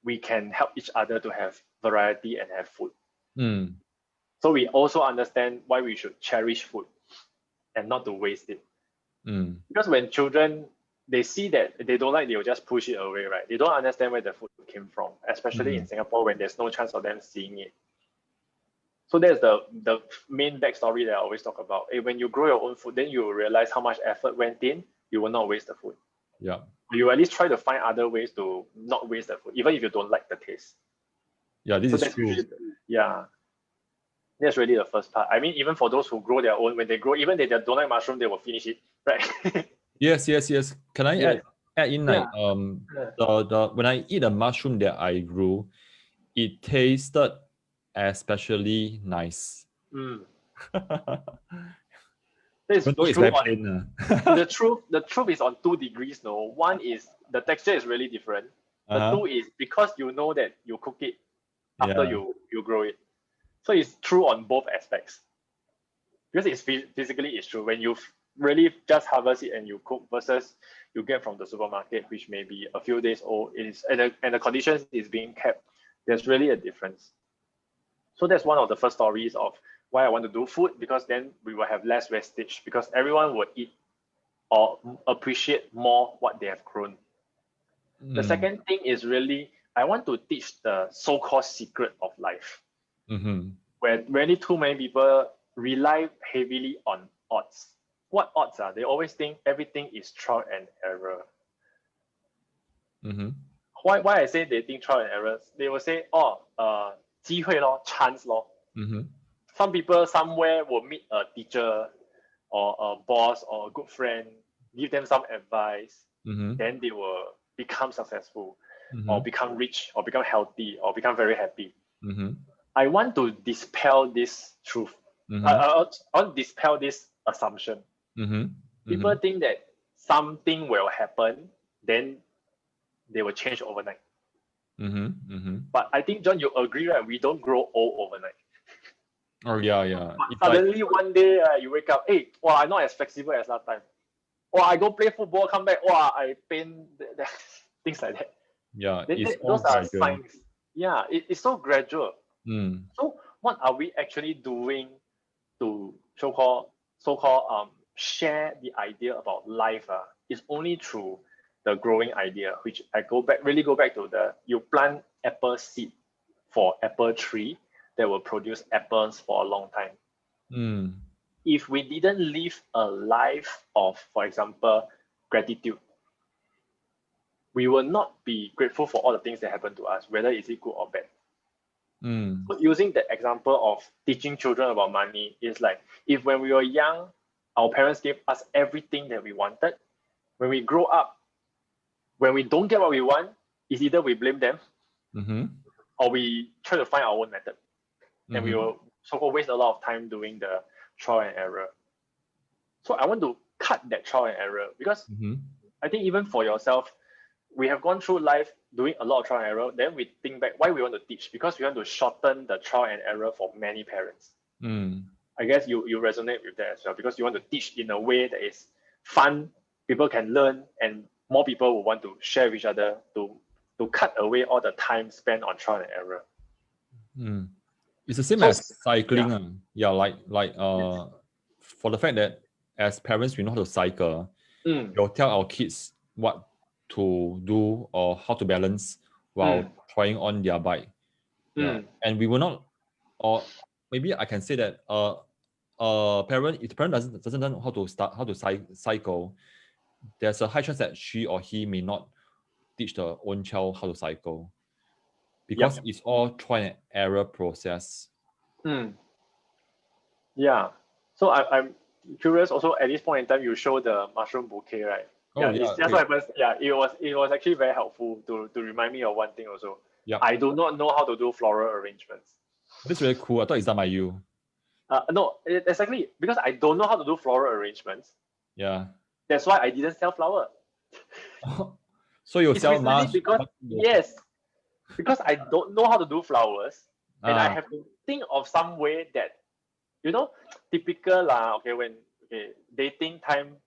[SPEAKER 2] we can help each other to have variety and have food. So we also understand why we should cherish food and not to waste it. Because when children, they see that they don't like, they will just push it away, right? They don't understand where the food came from, especially in Singapore when there's no chance of them seeing it. So that's the main backstory that I always talk about. When you grow your own food, then you will realize how much effort went in. You will not waste the food.
[SPEAKER 1] Yeah.
[SPEAKER 2] You at least try to find other ways to not waste the food, even if you don't like the taste.
[SPEAKER 1] Yeah, this is true.
[SPEAKER 2] That's really the first part. I mean, even for those who grow their own, when they grow, even if they don't like mushroom, they will finish it, right?
[SPEAKER 1] Yes. Can I add in like the when I eat a mushroom that I grew, it tasted especially nice.
[SPEAKER 2] It's
[SPEAKER 1] very plain.
[SPEAKER 2] The truth is on 2 degrees. No, one is the texture is really different. The
[SPEAKER 1] Uh-huh.
[SPEAKER 2] two is because you know that you cook it after
[SPEAKER 1] Yeah.
[SPEAKER 2] you grow it. So it's true on both aspects. Because it's physically it's true. When you really just harvest it and you cook versus you get from the supermarket, which may be a few days old, it is and the conditions is being kept, there's really a difference. So that's one of the first stories of why I want to do food, because then we will have less wastage because everyone will eat or appreciate more what they have grown. The
[SPEAKER 1] Mm.
[SPEAKER 2] second thing is really I want to teach the so-called secret of life,
[SPEAKER 1] Mm-hmm.
[SPEAKER 2] where really too many people rely heavily on odds. What odds are? They always think everything is trial and error.
[SPEAKER 1] Mm-hmm.
[SPEAKER 2] Why I say they think trial and error? They will say, oh, 机会 lor, chance lor.
[SPEAKER 1] Mm-hmm.
[SPEAKER 2] Some people somewhere will meet a teacher or a boss or a good friend, give them some advice,
[SPEAKER 1] Mm-hmm.
[SPEAKER 2] then they will become successful
[SPEAKER 1] Mm-hmm.
[SPEAKER 2] or become rich or become healthy or become very happy.
[SPEAKER 1] Mm-hmm.
[SPEAKER 2] I want to dispel this truth.
[SPEAKER 1] Mm-hmm.
[SPEAKER 2] I want to dispel this assumption.
[SPEAKER 1] Mm-hmm.
[SPEAKER 2] People think that something will happen, then they will change overnight.
[SPEAKER 1] Mm-hmm. Mm-hmm.
[SPEAKER 2] But I think, John, you agree, right? We don't grow old overnight.
[SPEAKER 1] Oh yeah.
[SPEAKER 2] But
[SPEAKER 1] It's like
[SPEAKER 2] suddenly one day you wake up, hey, well, I'm not as flexible as last time. Or I go play football, come back, wow, I pain, things like that.
[SPEAKER 1] yeah, it's all
[SPEAKER 2] Those are
[SPEAKER 1] gradual.
[SPEAKER 2] signs. Yeah, it's so gradual.
[SPEAKER 1] Mm.
[SPEAKER 2] So what are we actually doing to so-called share the idea about life? Is only through the growing idea, which I really go back to the you plant apple seed for apple tree that will produce apples for a long time.
[SPEAKER 1] Mm.
[SPEAKER 2] If we didn't live a life of, for example, gratitude, we will not be grateful for all the things that happen to us, whether is it good or bad.
[SPEAKER 1] Mm.
[SPEAKER 2] So using the example of teaching children about money is like if when we were young, our parents gave us everything that we wanted. When we grow up, when we don't get what we want, it's either we blame them
[SPEAKER 1] Mm-hmm.
[SPEAKER 2] or we try to find our own method. And we
[SPEAKER 1] Mm-hmm.
[SPEAKER 2] will so-called waste a lot of time doing the trial and error. So I want to cut that trial and error because
[SPEAKER 1] Mm-hmm.
[SPEAKER 2] I think even for yourself, we have gone through life doing a lot of trial and error. Then we think back why we want to teach, because we want to shorten the trial and error for many parents.
[SPEAKER 1] Mm.
[SPEAKER 2] I guess you resonate with that as well, because you want to teach in a way that is fun, people can learn, and more people will want to share with each other to cut away all the time spent on trial and error.
[SPEAKER 1] Mm. It's the same
[SPEAKER 2] So,
[SPEAKER 1] as cycling.
[SPEAKER 2] yeah.
[SPEAKER 1] Yeah, like for the fact that as parents we know how to cycle, we'll tell our kids what to do or how to balance while trying on their bike. Yeah. And we will not, or maybe I can say that parent, if the parent doesn't know how to cycle, there's a high chance that she or he may not teach the own child how to cycle, because it's all trial and error process.
[SPEAKER 2] Yeah. So I'm curious also, at this point in time you show the mushroom bouquet, right?
[SPEAKER 1] Oh
[SPEAKER 2] It's
[SPEAKER 1] yeah,
[SPEAKER 2] just what happens. Yeah, it was actually very helpful to remind me of one thing also.
[SPEAKER 1] yeah.
[SPEAKER 2] I do not know how to do floral arrangements.
[SPEAKER 1] That's really cool. I thought it's done by you.
[SPEAKER 2] No, exactly, because I don't know how to do floral arrangements.
[SPEAKER 1] Yeah.
[SPEAKER 2] That's why I didn't sell flower.
[SPEAKER 1] So you
[SPEAKER 2] It's
[SPEAKER 1] sell
[SPEAKER 2] precisely
[SPEAKER 1] mask?
[SPEAKER 2] because yes, because I don't know how to do flowers, and I
[SPEAKER 1] Ah.
[SPEAKER 2] have to think of some way that, typical lah. Okay, when dating time,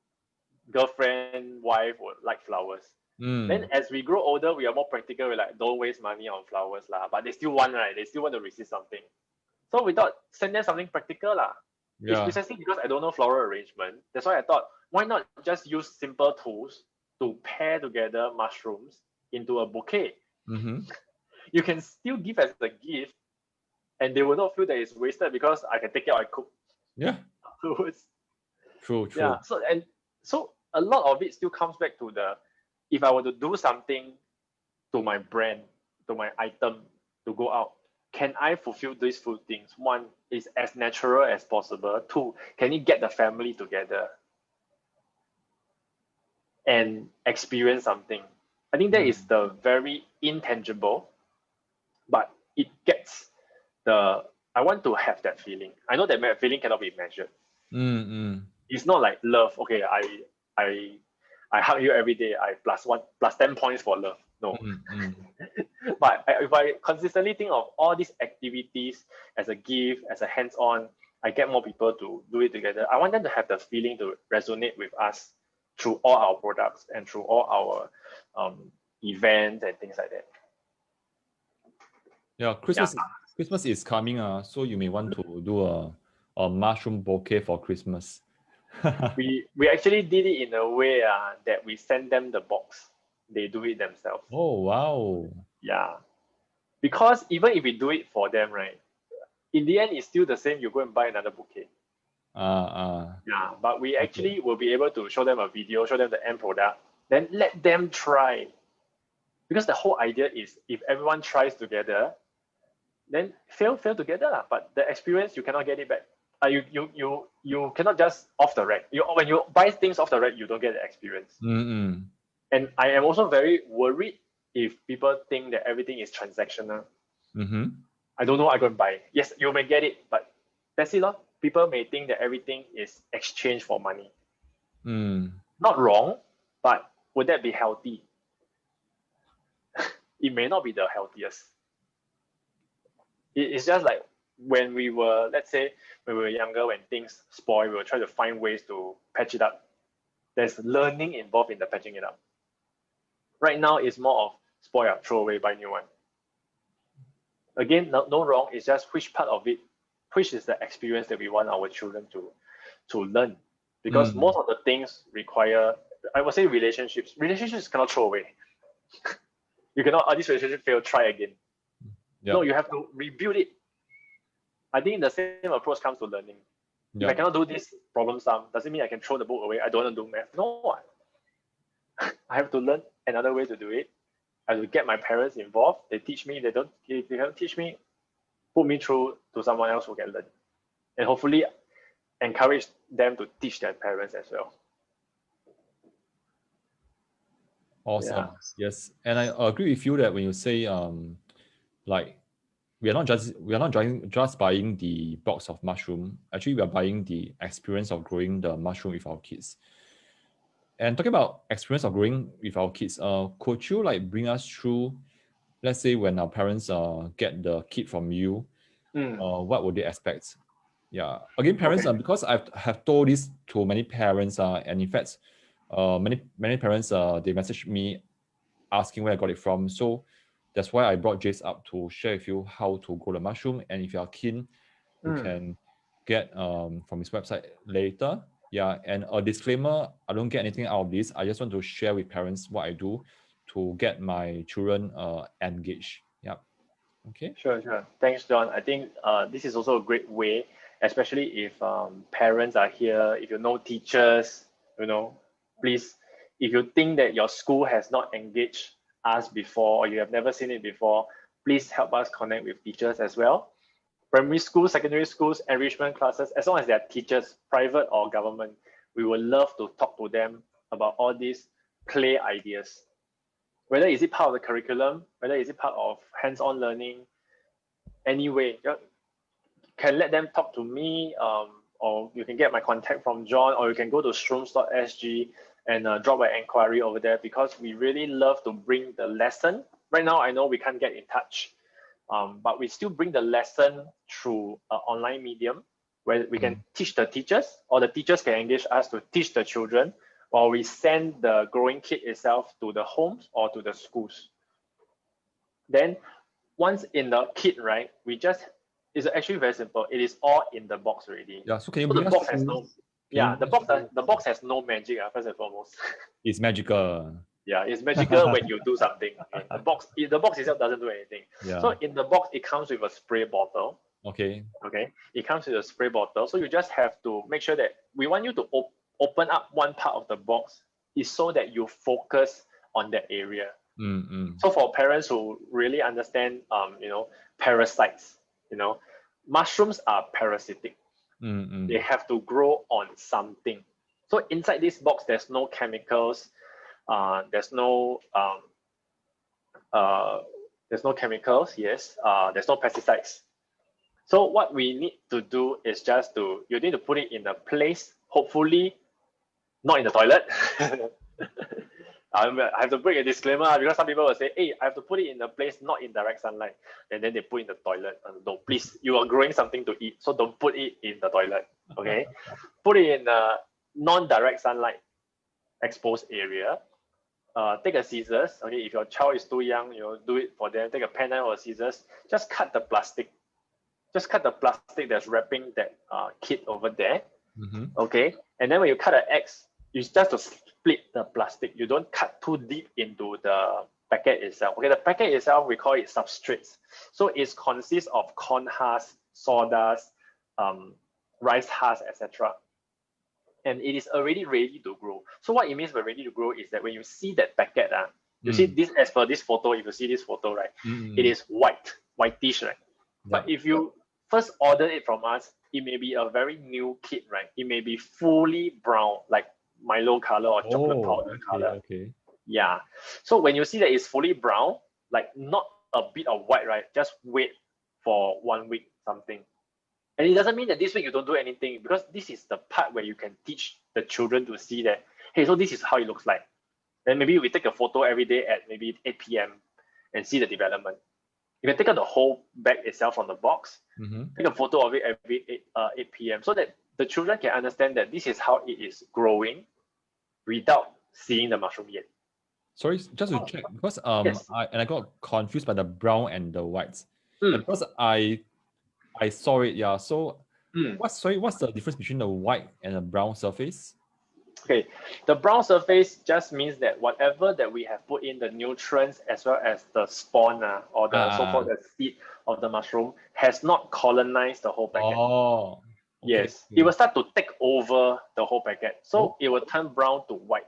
[SPEAKER 2] girlfriend, wife would like flowers. Then as we grow older, we are more practical. We're like, don't waste money on flowers lah. But they still want, right? They still want to receive something. So we thought, send them something practical lah. It's
[SPEAKER 1] Yeah.
[SPEAKER 2] precisely because I don't know floral arrangement. That's why I thought, why not just use simple tools to pair together mushrooms into a bouquet?
[SPEAKER 1] Mm-hmm.
[SPEAKER 2] You can still give as a gift, and they will not feel that it's wasted because I can take it out and cook
[SPEAKER 1] Yeah.
[SPEAKER 2] afterwards.
[SPEAKER 1] True.
[SPEAKER 2] Yeah. So a lot of it still comes back to the, if I were to do something to my brand, to my item, to go out, can I fulfill these two things? One is as natural as possible. Two, can it get the family together and experience something? I think that is the very intangible, but it gets the, I want to have that feeling. I know that feeling cannot be measured.
[SPEAKER 1] Mm-hmm.
[SPEAKER 2] It's not like love. Okay, I hug you every day, I plus 10 points for love. No. But if I consistently think of all these activities as a gift, as a hands-on, I get more people to do it together. I want them to have the feeling to resonate with us through all our products and through all our events and things like that.
[SPEAKER 1] Yeah, Christmas is coming, so you may want to do a mushroom bouquet for Christmas.
[SPEAKER 2] we actually did it in a way that we send them the box. They do it themselves.
[SPEAKER 1] Oh, wow.
[SPEAKER 2] Yeah. Because even if we do it for them, right, in the end, it's still the same. You go and buy another bouquet. Yeah, but we actually will be able to show them a video, show them the end product, then let them try. Because the whole idea is if everyone tries together, then fail together. But the experience, you cannot get it back. You cannot just off the rack. When you buy things off the rack, you don't get the experience. And I am also very worried if people think that everything is transactional. I don't know, I go and buy. Yes, you may get it, but that's it. People may think that everything is exchange for money. Not wrong, but would that be healthy? It may not be the healthiest. It's just like when we were, let's say, when we were younger, when things spoil, we will try to find ways to patch it up. There's learning involved in the patching it up. Right now, it's more of spoil, throw away, buy new one. Again, no wrong. It's just which part of it, which is the experience that we want our children to learn. Because most of the things require, I would say, relationships. Relationships cannot throw away. You cannot, this relationship failed, try again. Yep. No, you have to rebuild it. I think the same approach comes to learning. Yep. If I cannot do this problem sum, doesn't mean I can throw the book away. I don't want to do math. No. I have to learn another way to do it. I have to get my parents involved. They teach me. If they don't teach me, put me through to someone else who can learn. And hopefully encourage them to teach their parents as well.
[SPEAKER 1] Awesome. Yeah. Yes. And I agree with you that when you say like we are not just buying the box of mushroom. Actually, we are buying the experience of growing the mushroom with our kids. And talking about experience of growing with our kids, could you like bring us through, let's say when our parents get the kit from you, what would they expect? Yeah. Again, parents, because I have told this to many parents, and in fact, many parents they message me asking where I got it from. So that's why I brought Jace up to share with you how to grow the mushroom. And if you are keen, you can get from his website later. Yeah, and a disclaimer, I don't get anything out of this. I just want to share with parents what I do to get my children engaged. Yeah. Okay.
[SPEAKER 2] Sure. Thanks, John. I think this is also a great way, especially if parents are here, if you know teachers, please, if you think that your school has not engaged us before or you have never seen it before, please help us connect with teachers as well. Primary schools, secondary schools, enrichment classes, as long as they're teachers, private or government, we would love to talk to them about all these play ideas. Whether is it part of the curriculum, whether is it part of hands-on learning, anyway, you can let them talk to me, or you can get my contact from John, or you can go to shrooms.sg and drop an inquiry over there, because we really love to bring the lesson. Right now, I know we can't get in touch, but we still bring the lesson through an online medium where we can teach the teachers, or the teachers can engage us to teach the children, or we send the growing kit itself to the homes or to the schools. Then once in the kit, right, it's actually very simple. It is all in the box already.
[SPEAKER 1] Yeah, so can you bring
[SPEAKER 2] the box has no, the box has no magic, first and foremost.
[SPEAKER 1] It's magical.
[SPEAKER 2] Yeah, it's magical when you do something. Okay? The box itself doesn't do anything. Yeah. So in the box, it comes with a spray bottle.
[SPEAKER 1] Okay.
[SPEAKER 2] It comes with a spray bottle. So you just have to make sure that we want you to open up one part of the box is so that you focus on that area. So for parents who really understand, parasites, mushrooms are parasitic. They have to grow on something. So inside this box, there's no chemicals. There's no chemicals. Yes. There's no pesticides. So what we need to do is you need to put it in a place, hopefully not in the toilet. I have to break a disclaimer because some people will say, hey, I have to put it in a place not in direct sunlight. And then they put in the toilet. No, please, you are growing something to eat. So don't put it in the toilet. Okay. Put it in a non-direct sunlight exposed area. Take a scissors. Okay. If your child is too young, do it for them. Take a penknife or scissors. Just cut the plastic. Just cut the plastic that's wrapping that kit over there. Okay. And then when you cut an X, you just to split the plastic. You don't cut too deep into the packet itself. Okay, the packet itself, we call it substrates. So it consists of corn husk, sawdust, rice husk, etc. And it is already ready to grow. So what it means by ready to grow is that when you see that packet, you see this as per this photo, if you see this photo, right, it is whitish, right? But if you first order it from us, it may be a very new kit, right? It may be fully brown, like Milo color or chocolate powder color.
[SPEAKER 1] Okay.
[SPEAKER 2] Yeah. So when you see that it's fully brown, like not a bit of white, right? Just wait for 1 week something. And it doesn't mean that this week you don't do anything, because this is the part where you can teach the children to see that, hey, so this is how it looks like. Then maybe we take a photo every day at maybe 8 p.m. and see the development. You can take out the whole bag itself from the box, take a photo of it every 8 p.m. so that the children can understand that this is how it is growing without seeing the mushroom yet.
[SPEAKER 1] Sorry, just to check, because
[SPEAKER 2] Yes.
[SPEAKER 1] I got confused by the brown and the whites. Because I saw it, yeah. So what's the difference between the white and the brown surface?
[SPEAKER 2] Okay, the brown surface just means that whatever that we have put in, the nutrients as well as the spawn or the so-called the seed of the mushroom has not colonized the whole packet.
[SPEAKER 1] Oh, okay.
[SPEAKER 2] Yes, it will start to take over the whole packet. So it will turn brown to white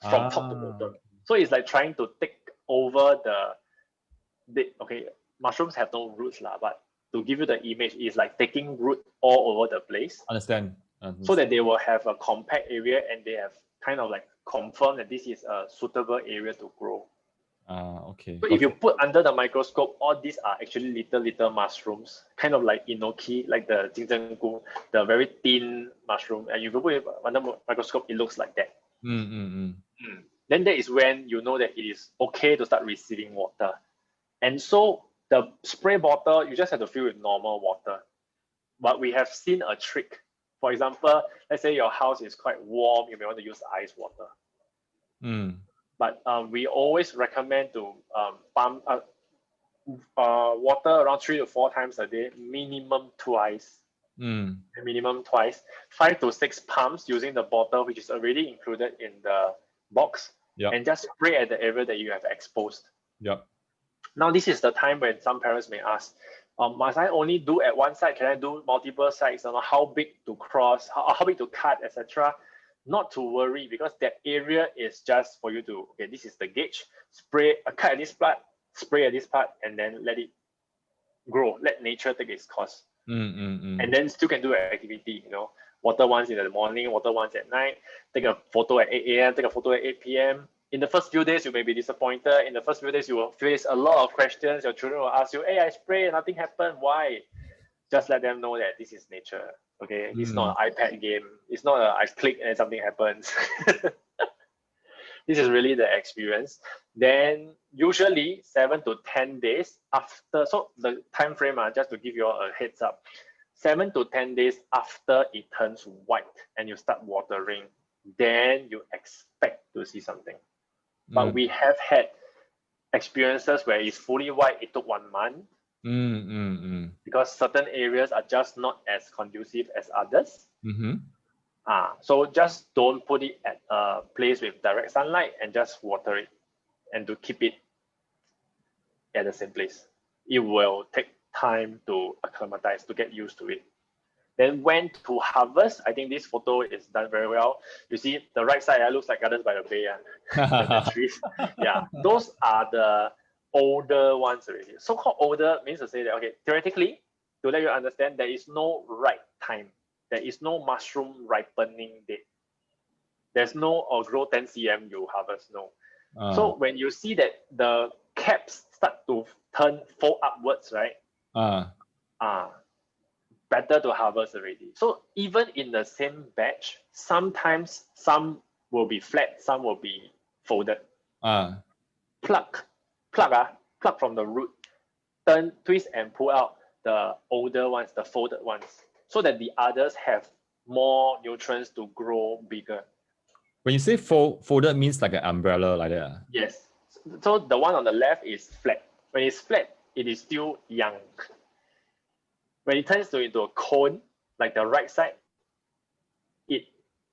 [SPEAKER 2] from top to bottom. So it's like trying to take over okay, mushrooms have no roots, but to give you the image, it's like taking root all over the place.
[SPEAKER 1] Understand.
[SPEAKER 2] So that they will have a compact area and they have kind of like confirmed that this is a suitable area to grow.
[SPEAKER 1] Okay.
[SPEAKER 2] So if you put under the microscope, all these are actually little mushrooms, kind of like enoki, like the jingzhengu, the very thin mushroom. And if you put it under microscope, it looks like that. Then that is when you know that it is okay to start receiving water. And so the spray bottle, you just have to fill with normal water. But we have seen a trick. For example, let's say your house is quite warm, you may want to use ice water. But we always recommend to pump water around 3 to 4 times a day, minimum twice. Minimum twice, 5 to 6 pumps using the bottle, which is already included in the box, and just spray at the area that you have exposed. Now, this is the time when some parents may ask, must I only do at one side? Can I do multiple sides? How big to cross, how big to cut, etc.? Not to worry, because that area is just for you to, okay, this is the gauge, spray, cut at this part, spray at this part, and then let it grow, let nature take its course. And then still can do an activity, water once in the morning, water once at night, take a photo at 8 a.m., take a photo at 8 p.m. In the first few days, you may be disappointed. In the first few days, you will face a lot of questions. Your children will ask you, hey, I sprayed, nothing happened. Why? Just let them know that this is nature. Okay, it's not an iPad game. It's not I click and something happens. This is really the experience. Then usually 7 to 10 days after, so the time frame, just to give you all a heads up, 7 to 10 days after it turns white and you start watering, then you expect to see something. But we have had experiences where it's fully white, it took 1 month. Because certain areas are just not as conducive as others. So just don't put it at a place with direct sunlight and just water it and to keep it at the same place. It will take time to acclimatize, to get used to it. Then when to harvest, I think this photo is done very well. You see the right side looks like Gardens by the Bay. The trees. Yeah, those are the older ones already. So-called older means to say that, okay, theoretically, to let you understand, there is no right time. There is no mushroom ripening date. There's no grow 10 cm you harvest, no. So when you see that the caps start to fold upwards, right? Better to harvest already. So even in the same batch, sometimes some will be flat, some will be folded.
[SPEAKER 1] Ah.
[SPEAKER 2] Pluck from the root, turn, twist, and pull out the older ones, the folded ones, so that the others have more nutrients to grow bigger.
[SPEAKER 1] When you say folded means like an umbrella like that?
[SPEAKER 2] Yes. So the one on the left is flat. When it's flat, it is still young. When it turns into a cone, like the right side, it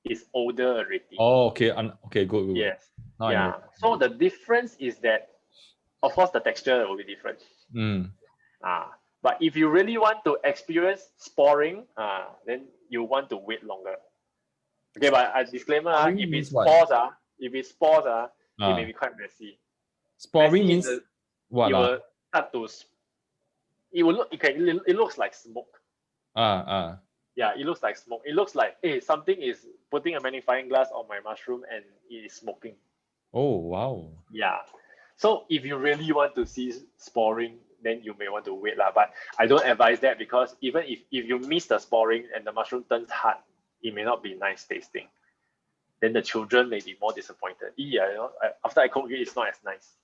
[SPEAKER 2] is older already.
[SPEAKER 1] Oh, okay. Okay, good.
[SPEAKER 2] Yes.
[SPEAKER 1] Now
[SPEAKER 2] yeah. So the difference is that, of course, the texture will be different. But if you really want to experience sporing, then you want to wait longer. Okay, but a disclaimer, if it's spores, it may be quite messy.
[SPEAKER 1] Sporing means what?
[SPEAKER 2] It will start to. It will look. It looks like smoke. Yeah, it looks like smoke. It looks like, hey, something is putting a magnifying glass on my mushroom and it is smoking.
[SPEAKER 1] Oh, wow.
[SPEAKER 2] Yeah. So if you really want to see sporing, then you may want to wait. But I don't advise that, because even if you miss the sporing and the mushroom turns hard, it may not be nice tasting. Then the children may be more disappointed. After I cook it, it's not as nice.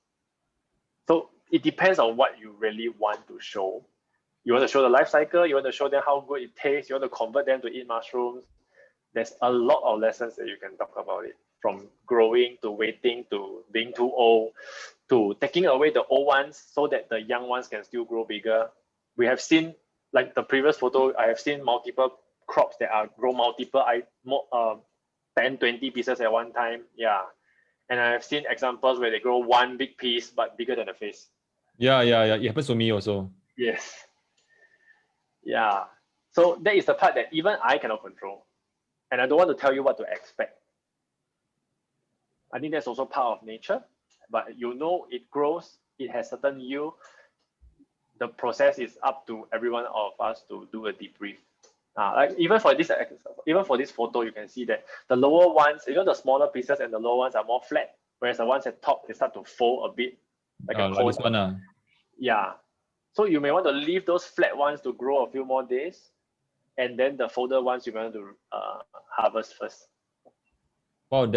[SPEAKER 2] So it depends on what you really want to show. You want to show the life cycle, you want to show them how good it tastes, you want to convert them to eat mushrooms. There's a lot of lessons that you can talk about it, from growing to waiting to being too old to taking away the old ones so that the young ones can still grow bigger. We have seen, like the previous photo, I have seen multiple crops that are grow multiple 10, 20 pieces at one time. Yeah. And I have seen examples where they grow one big piece but bigger than the face.
[SPEAKER 1] Yeah. It happens to me also.
[SPEAKER 2] Yes. Yeah. So that is the part that even I cannot control. And I don't want to tell you what to expect. I think that's also part of nature. But it grows, it has certain yield. The process is up to every one of us to do a debrief. Like even for this photo, you can see that the lower ones, the smaller pieces and the lower ones are more flat, whereas the ones at top, they start to fold a bit, like a cone.
[SPEAKER 1] Like this one.
[SPEAKER 2] Yeah. So you may want to leave those flat ones to grow a few more days, and then the folded ones you may want to harvest first.
[SPEAKER 1] Wow,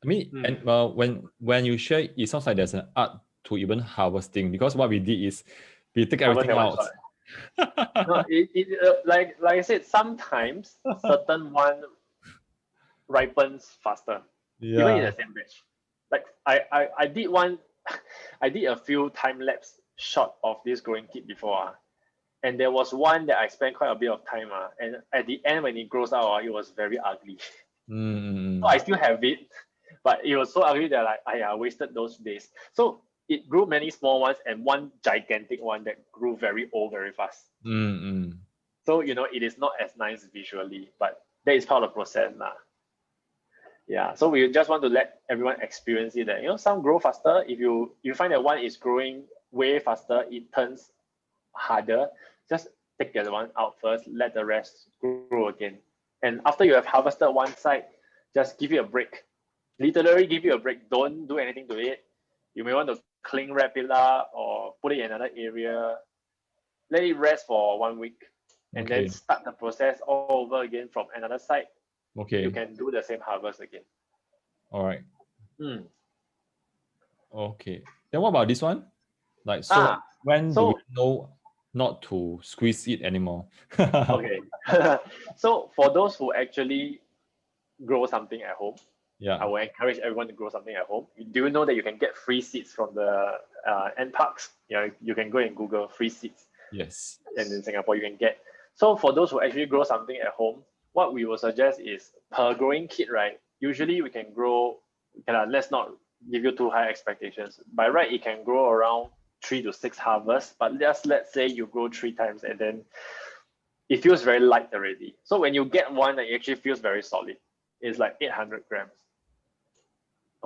[SPEAKER 1] and when you share, it sounds like there's an art to even harvesting, because what we did is we take everything out.
[SPEAKER 2] No, like I said, sometimes certain one ripens faster, even in the same batch. Like I did one, I did a few time lapse shot of this growing kit before, and there was one that I spent quite a bit of time, and at the end when it grows out, it was very ugly. So I still have it, but it was so ugly that I wasted those days. So it grew many small ones and one gigantic one that grew very old very fast. So it is not as nice visually, but that is part of the process now. Yeah, so we just want to let everyone experience it, that some grow faster. If you find that one is growing way faster, it turns harder, just take the other one out first, let the rest grow again. And after you have harvested one side, just give it a break. Literally give it a break. Don't do anything to it. You may want to cling wrap it up or put it in another area. Let it rest for 1 week, and then start the process all over again from another side. You can do the same harvest again.
[SPEAKER 1] All right. Okay. Then what about this one? When do we know not to squeeze it anymore?
[SPEAKER 2] Okay. So for those who actually grow something at home, I will encourage everyone to grow something at home. Do you know that you can get free seeds from the NParks? You can go and Google free seeds.
[SPEAKER 1] Yes.
[SPEAKER 2] And in Singapore, you can get. So for those who actually grow something at home, what we will suggest is per growing kit, right? Usually we can grow, let's not give you too high expectations. By right, it can grow around 3 to 6 harvests, but let's say you grow 3 times and then it feels very light already. So when you get one, it actually feels very solid. It's like 800 grams.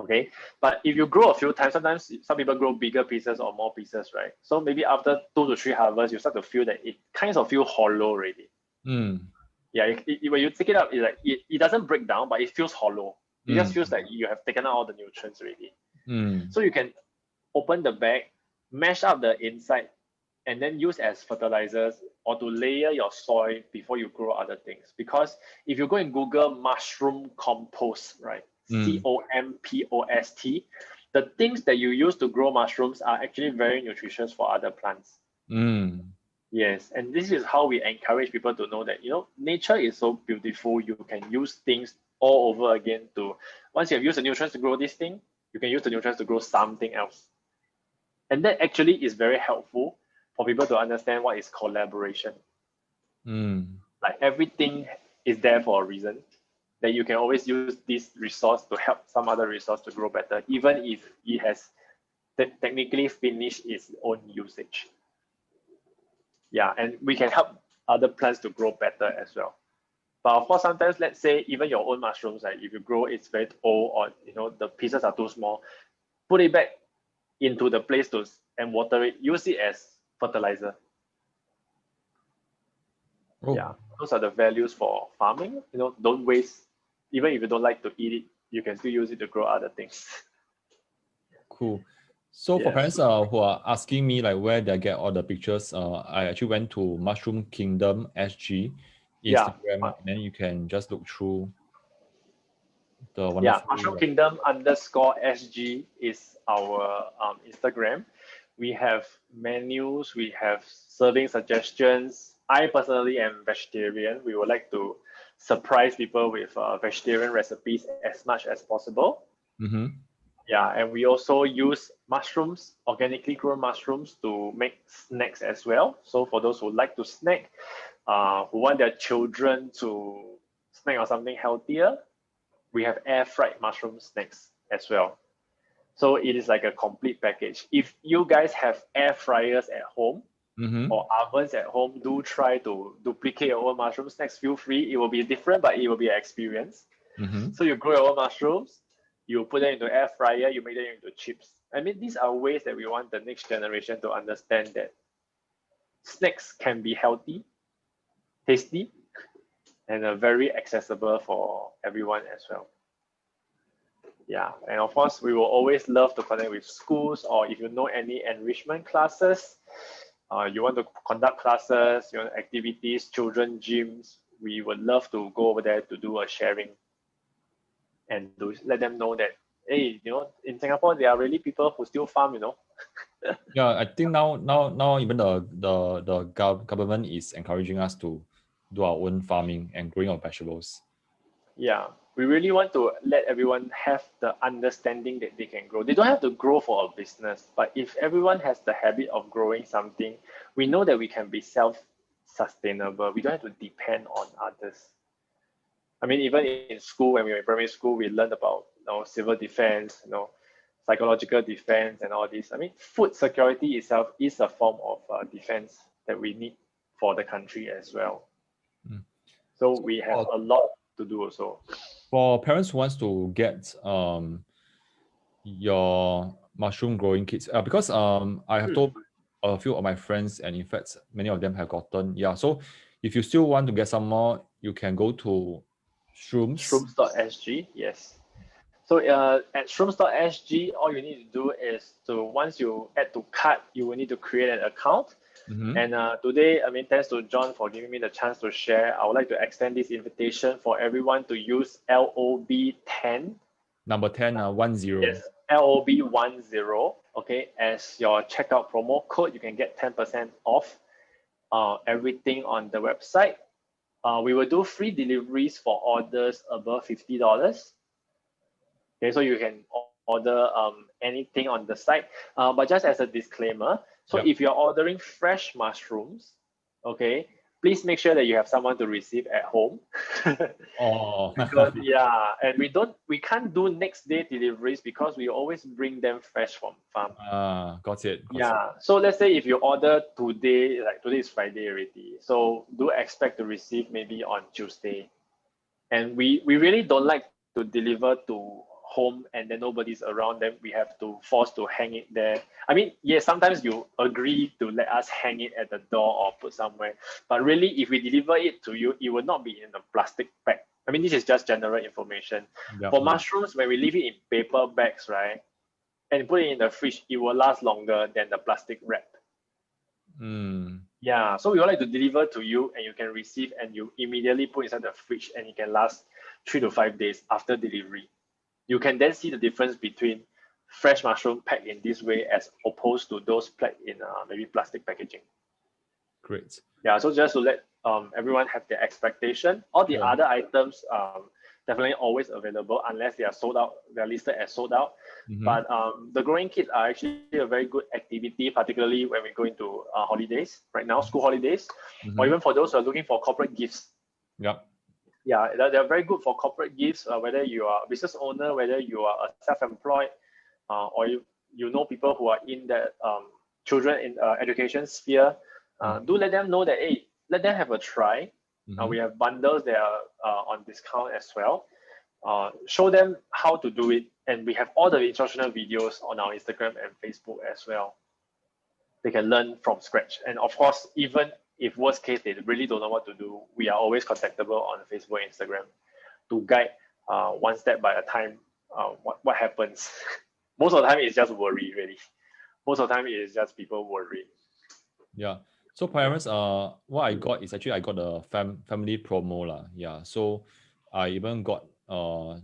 [SPEAKER 2] Okay, but if you grow a few times, sometimes some people grow bigger pieces or more pieces, right? So maybe after 2 to 3 harvests, you start to feel that it kind of feels hollow already. Yeah, when you take it out, it doesn't break down, but it feels hollow. It just feels like you have taken out all the nutrients already. So you can open the bag, mash up the inside, and then use as fertilizers or to layer your soil before you grow other things. Because if you go and Google mushroom compost, right, compost. The things that you use to grow mushrooms are actually very nutritious for other plants. Yes, and this is how we encourage people to know that, nature is so beautiful. You can use things all over again once you have used the nutrients to grow this thing, you can use the nutrients to grow something else. And that actually is very helpful for people to understand what is collaboration. Like everything is there for a reason, that you can always use this resource to help some other resource to grow better, even if it has technically finished its own usage. Yeah, and we can help other plants to grow better as well. But of course, sometimes, let's say even your own mushrooms, like if you grow it's very old, or the pieces are too small, put it back into the place and water it. Use it as fertilizer. Yeah, those are the values for farming. Don't waste. Even if you don't like to eat it, you can still use it to grow other things.
[SPEAKER 1] Cool. So for parents who are asking me like where they get all the pictures, I actually went to Mushroom Kingdom SG Instagram, and then you can just look through the wonderful.
[SPEAKER 2] Mushroom Kingdom _SG is our Instagram. We have menus, we have serving suggestions. I personally am vegetarian. We would like to surprise people with vegetarian recipes as much as possible. Yeah, and we also use mushrooms, organically grown mushrooms, to make snacks as well. So for those who like to snack, who want their children to snack on something healthier, we have air fried mushroom snacks as well. So it is like a complete package. If you guys have air fryers at home or ovens at home, do try to duplicate your own mushroom snacks. Feel free. It will be different, but it will be an experience. So you grow your own mushrooms, you put them into air fryer, you make them into chips. I mean, these are ways that we want the next generation to understand that snacks can be healthy, tasty, and very accessible for everyone as well. Yeah, and of course, we will always love to connect with schools, or if you know any enrichment classes, you want to conduct classes, activities, children gyms, we would love to go over there to do a sharing and to let them know that, hey, in Singapore, there are really people who still farm,
[SPEAKER 1] Yeah, I think now even the government is encouraging us to do our own farming and growing our vegetables.
[SPEAKER 2] Yeah, we really want to let everyone have the understanding that they can grow. They don't have to grow for a business, but if everyone has the habit of growing something, we know that we can be self-sustainable. We don't have to depend on others. I mean, even in school, when we were in primary school, we learned about civil defense, psychological defense and all this. I mean, food security itself is a form of defense that we need for the country as well. So we have a lot to do also.
[SPEAKER 1] For parents who wants to get your mushroom growing kits, because I have told a few of my friends, and in fact many of them have gotten. So if you still want to get some more, you can go to
[SPEAKER 2] Shrooms.sg. Yes. So at Shrooms.sg, all you need to do is once you add to cart, you will need to create an account. And today, thanks to John for giving me the chance to share. I would like to extend this invitation for everyone to use LOB10.
[SPEAKER 1] Number 10, 10.
[SPEAKER 2] Yes, LOB10. Okay, as your checkout promo code, you can get 10% off everything on the website. We will do free deliveries for orders above $50. Okay, so you can order anything on the site. But just as a disclaimer, so if you're ordering fresh mushrooms, okay, please make sure that you have someone to receive at home. Because, and we can't do next day deliveries because we always bring them fresh from farm.
[SPEAKER 1] Got it.
[SPEAKER 2] So let's say if you order today, like today is Friday already, so do expect to receive maybe on Tuesday. And we really don't like to deliver to home and then nobody's around, then we have to force to hang it there. I mean, yes, sometimes you agree to let us hang it at the door or put somewhere, but really if we deliver it to you, it will not be in a plastic bag. I mean, this is just general information. For mushrooms, when we leave it in paper bags, right, and put it in the fridge, it will last longer than the plastic wrap. So we would like to deliver to you and you can receive and you immediately put inside the fridge and it can last 3 to 5 days after delivery. You can then see the difference between fresh mushroom packed in this way as opposed to those packed in maybe plastic packaging.
[SPEAKER 1] Great.
[SPEAKER 2] Yeah, so just to let everyone have their expectation. All the other items definitely always available unless they are sold out. They are listed as sold out. But the growing kits are actually a very good activity, particularly when we go into holidays right now, school holidays, or even for those who are looking for corporate gifts.
[SPEAKER 1] Yep.
[SPEAKER 2] Yeah, they're very good for corporate gifts, whether you are a business owner, whether you are a self-employed, or you know people who are in the children in education sphere. Do let them know that, hey, let them have a try. We have bundles that are on discount as well. Show them how to do it, and we have all the instructional videos on our Instagram and Facebook as well. They can learn from scratch, and of course, even if worst case they really don't know what to do, we are always contactable on Facebook and Instagram to guide one step by a time what happens. Most of the time it's just worry, really. Most of the time it is just people worry.
[SPEAKER 1] Yeah. So parents, what I got is actually I got a family promo lah. Yeah. So I even got 3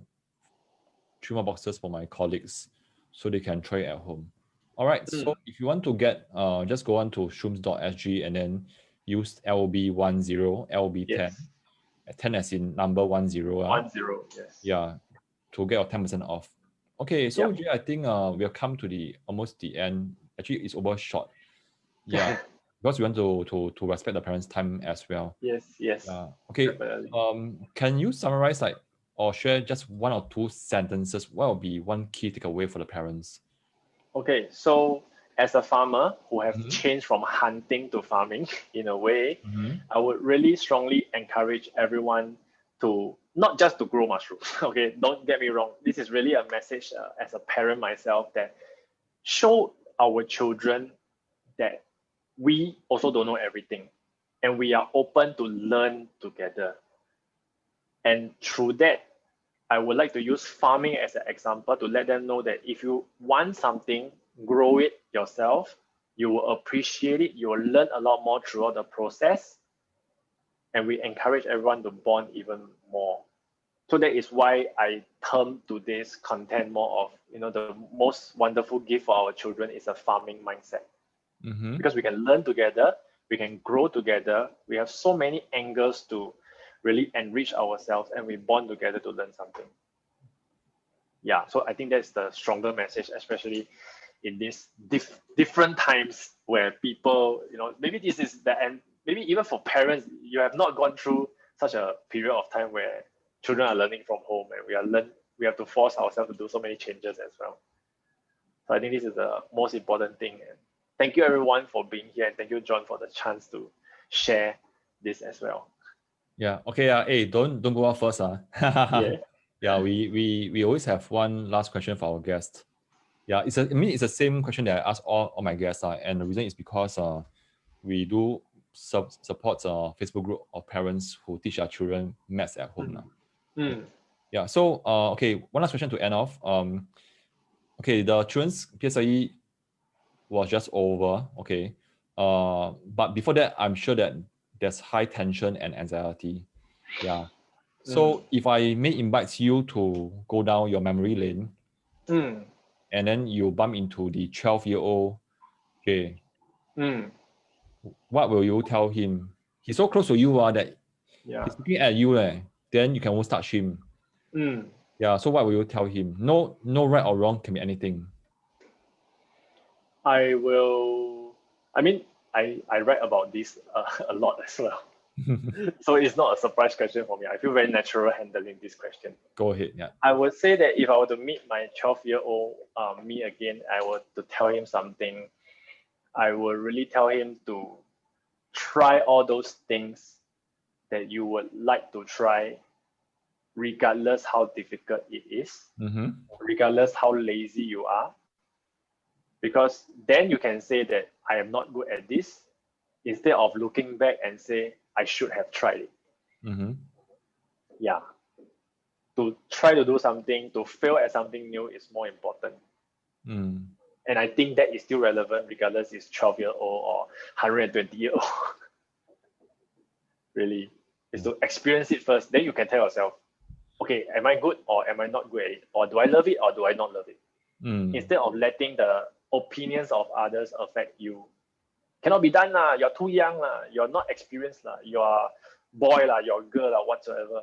[SPEAKER 1] more boxes for my colleagues so they can try it at home. All right. So if you want to get, just go on to shrooms.sg and then use LB10, LB10,
[SPEAKER 2] Yes.
[SPEAKER 1] 10 as in number 10.
[SPEAKER 2] 10, yes.
[SPEAKER 1] Yeah, to get your 10% off. Okay, so Jay, I think we have come to almost the end. Actually, it's overshot. Yeah, because we want to respect the parents' time as well.
[SPEAKER 2] Yes.
[SPEAKER 1] Yeah. Okay.
[SPEAKER 2] Definitely.
[SPEAKER 1] Can you summarize or share just 1 or 2 sentences? What will be one key takeaway for the parents?
[SPEAKER 2] Okay, so as a farmer who have changed from hunting to farming in a way, I would really strongly encourage everyone to not just to grow mushrooms. Okay, don't get me wrong. This is really a message as a parent myself that show our children that we also don't know everything and we are open to learn together. And through that, I would like to use farming as an example to let them know that if you want something, grow it yourself, you will appreciate it, you will learn a lot more throughout the process. And we encourage everyone to bond even more. So that is why I term today's content more of, the most wonderful gift for our children is a farming mindset. Because we can learn together, we can grow together, we have so many angles to really enrich ourselves and we bond together to learn something. Yeah, so I think that's the stronger message, especially in these different times where people, maybe this is the end, maybe even for parents, you have not gone through such a period of time where children are learning from home and we have to force ourselves to do so many changes as well. So I think this is the most important thing. And thank you everyone for being here, and thank you, John, for the chance to share this as well.
[SPEAKER 1] Yeah. Okay. Hey, don't go out first. Yeah. We always have one last question for our guest. Yeah. It's the same question that I ask all my guests. And the reason is because we do support a Facebook group of parents who teach their children maths at home now. Yeah. So okay, one last question to end off. Okay, the children's PSLE was just over. Okay. But before that, I'm sure that there's high tension and anxiety. Yeah. So if I may invite you to go down your memory lane, and then you bump into the 12-year-old Jay, what will you tell him? He's so close to you that he's looking at you, then you can almost touch him. Yeah. So what will you tell him? No right or wrong, can be anything.
[SPEAKER 2] I write about this a lot as well. So it's not a surprise question for me. I feel very natural handling this question.
[SPEAKER 1] Go ahead. Yeah.
[SPEAKER 2] I would say that if I were to meet my 12-year-old me again, I were to tell him something, I would really tell him to try all those things that you would like to try, regardless how difficult it is, regardless how lazy you are. Because then you can say that I am not good at this, instead of looking back and say, I should have tried it. Yeah. To try to do something, to fail at something new is more important. And I think that is still relevant regardless it's 12-year-old or 120-year-old. Really. Is to experience it first, then you can tell yourself. okay, am I good or am I not good at it? Or do I love it or do I not love it?
[SPEAKER 1] Mm.
[SPEAKER 2] Instead of letting the opinions of others affect you. Cannot be done lah. You're too young lah. You're not experienced lah. You're boy lah. You're girl lah. Whatsoever.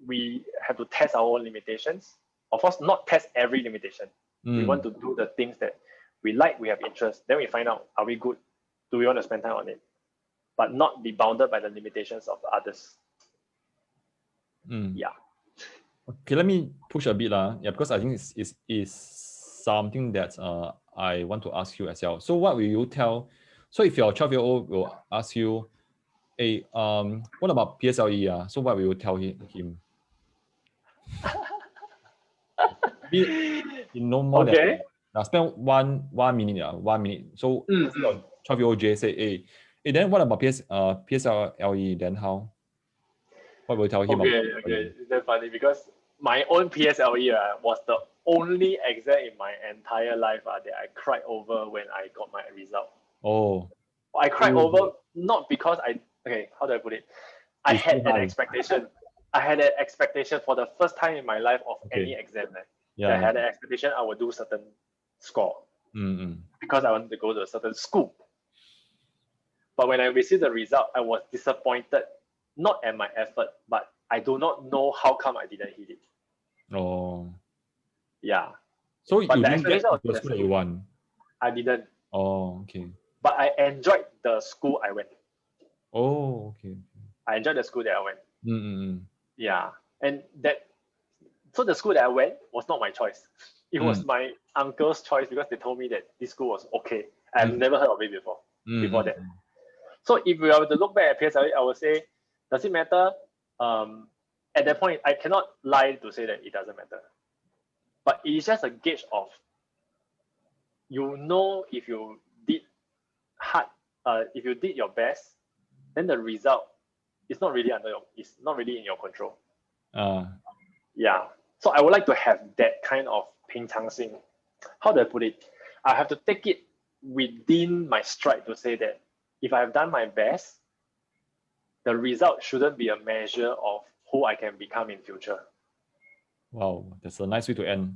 [SPEAKER 2] We have to test our own limitations. Of course, not test every limitation. We want to do the things that we like, we have interest. Then we find out, are we good? Do we want to spend time on it? But not be bounded by the limitations of others. Yeah.
[SPEAKER 1] Okay, let me push a bit lah. Yeah, because I think it's something that I want to ask you as well. So what will you tell? So if your 12-year-old will ask you, hey, what about PSLE? So what will you tell him? No more than spend one minute. 1 minute. So your 12-year-old Jay say, hey, then what about PSLE? Then how? What will you tell him?
[SPEAKER 2] Okay. That's funny because my own PSLE was the only exam in my entire life that I cried over when I got my result.
[SPEAKER 1] Oh.
[SPEAKER 2] I cried over not because how do I put it? I had an expectation. I had an expectation for the first time in my life of any exam. I had an expectation I would do certain score because I wanted to go to a certain school. But when I received the result, I was disappointed, not at my effort, but I do not know how come I didn't hit it.
[SPEAKER 1] Oh.
[SPEAKER 2] Yeah.
[SPEAKER 1] So you didn't get the school that you want?
[SPEAKER 2] I didn't.
[SPEAKER 1] Oh, okay.
[SPEAKER 2] But I enjoyed the school I went.
[SPEAKER 1] Oh, okay.
[SPEAKER 2] I enjoyed the school that I went. Yeah. And so the school that I went was not my choice. It was my uncle's choice because they told me that this school was okay. I've never heard of it before that. So if we were to look back at PSLE, I would say, does it matter? At that point, I cannot lie to say that it doesn't matter. But it is just a gauge of, if you did hard, if you did your best, then the result is not really it's not really in your control. Yeah. So I would like to have that kind of 平常心. How do I put it? I have to take it within my stride to say that if I have done my best, the result shouldn't be a measure of who I can become in future.
[SPEAKER 1] Wow, that's a nice way to end.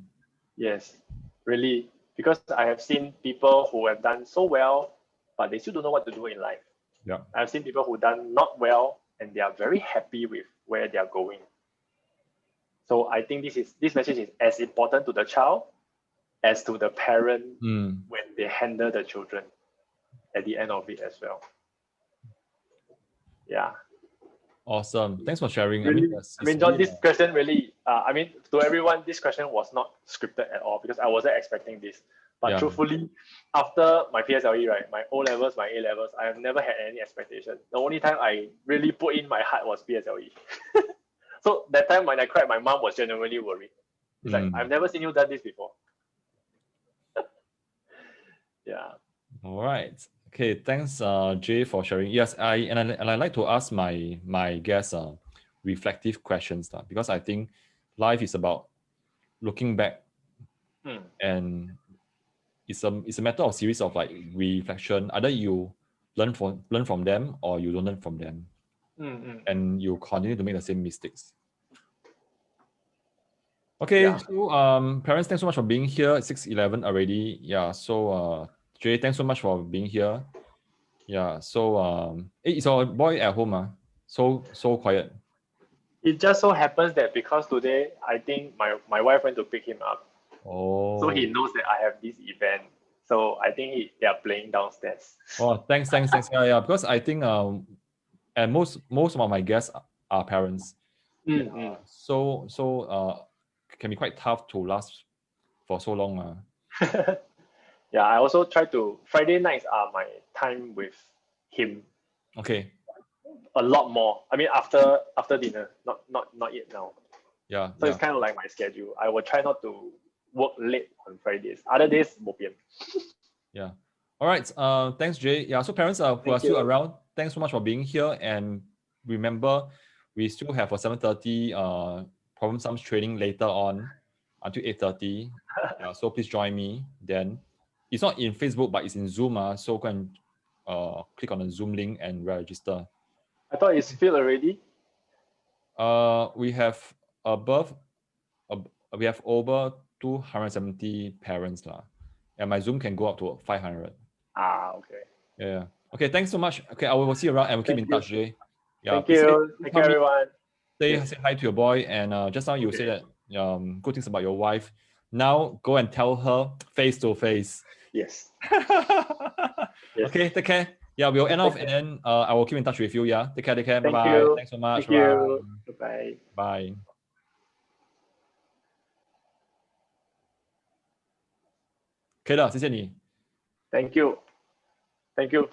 [SPEAKER 2] Yes, really. Because I have seen people who have done so well, but they still don't know what to do in life.
[SPEAKER 1] Yeah.
[SPEAKER 2] I've seen people who done not well and they are very happy with where they are going. So I think this message is as important to the child as to the parent when they handle the children at the end of it as well. Yeah.
[SPEAKER 1] Awesome. Thanks for sharing.
[SPEAKER 2] Really, John, this question really, to everyone, this question was not scripted at all because I wasn't expecting this. But truthfully, after my PSLE, right, my O-levels, my A-levels, I have never had any expectation. The only time I really put in my heart was PSLE. So that time when I cried, my mom was genuinely worried. It's like, I've never seen you done this before. Yeah.
[SPEAKER 1] All right. Okay, thanks, Jay, for sharing. Yes, I like to ask my guests reflective questions because I think life is about looking back, and it's a matter of series of like reflection. Either you learn from them or you don't learn from them, and you continue to make the same mistakes. Okay, so parents, thanks so much for being here. It's 6:11 already. Yeah, so Jay, thanks so much for being here. Yeah, so is our boy at home? So quiet.
[SPEAKER 2] It just so happens that because today I think my wife went to pick him up.
[SPEAKER 1] Oh.
[SPEAKER 2] So he knows that I have this event. So I think they are playing downstairs.
[SPEAKER 1] Oh, thanks. Yeah, because I think and most of my guests are parents. So can be quite tough to last for so long.
[SPEAKER 2] Yeah, I also try to. Friday nights are my time with him.
[SPEAKER 1] Okay.
[SPEAKER 2] A lot more. I mean, after dinner, not yet now.
[SPEAKER 1] Yeah.
[SPEAKER 2] So it's kind of like my schedule. I will try not to work late on Fridays. Other days, bo pian.
[SPEAKER 1] Yeah. All right. Thanks, Jay. Yeah. So parents who are still around, thanks so much for being here. And remember, we still have a 7:30 problem sums training later on until 8:30. So please join me then. It's not in Facebook, but it's in Zoom. So go and click on the Zoom link and register.
[SPEAKER 2] I thought it's filled already.
[SPEAKER 1] We have we have over 270 parents lah, and my Zoom can go up to 500.
[SPEAKER 2] Okay.
[SPEAKER 1] Yeah. Okay. Thanks so much. Okay, I will see you around and we'll keep
[SPEAKER 2] Thank
[SPEAKER 1] in
[SPEAKER 2] you.
[SPEAKER 1] touch, Jay. Yeah.
[SPEAKER 2] Thank
[SPEAKER 1] please
[SPEAKER 2] you.
[SPEAKER 1] please
[SPEAKER 2] Thank
[SPEAKER 1] tell
[SPEAKER 2] you,
[SPEAKER 1] me-
[SPEAKER 2] everyone.
[SPEAKER 1] Say,
[SPEAKER 2] Yes.
[SPEAKER 1] say hi to your boy, and just now you
[SPEAKER 2] Okay.
[SPEAKER 1] say that good things about your wife. Now go and tell her face to face.
[SPEAKER 2] Yes. Yes.
[SPEAKER 1] Okay, take care. Yeah, we'll end off,
[SPEAKER 2] Take
[SPEAKER 1] and then I will keep in touch with you. Yeah, take care. Bye
[SPEAKER 2] Thank
[SPEAKER 1] bye.
[SPEAKER 2] you.
[SPEAKER 1] Thanks so much.
[SPEAKER 2] Thank you. Bye.
[SPEAKER 1] Bye. OK 了，谢谢你。
[SPEAKER 2] Thank you. Thank you for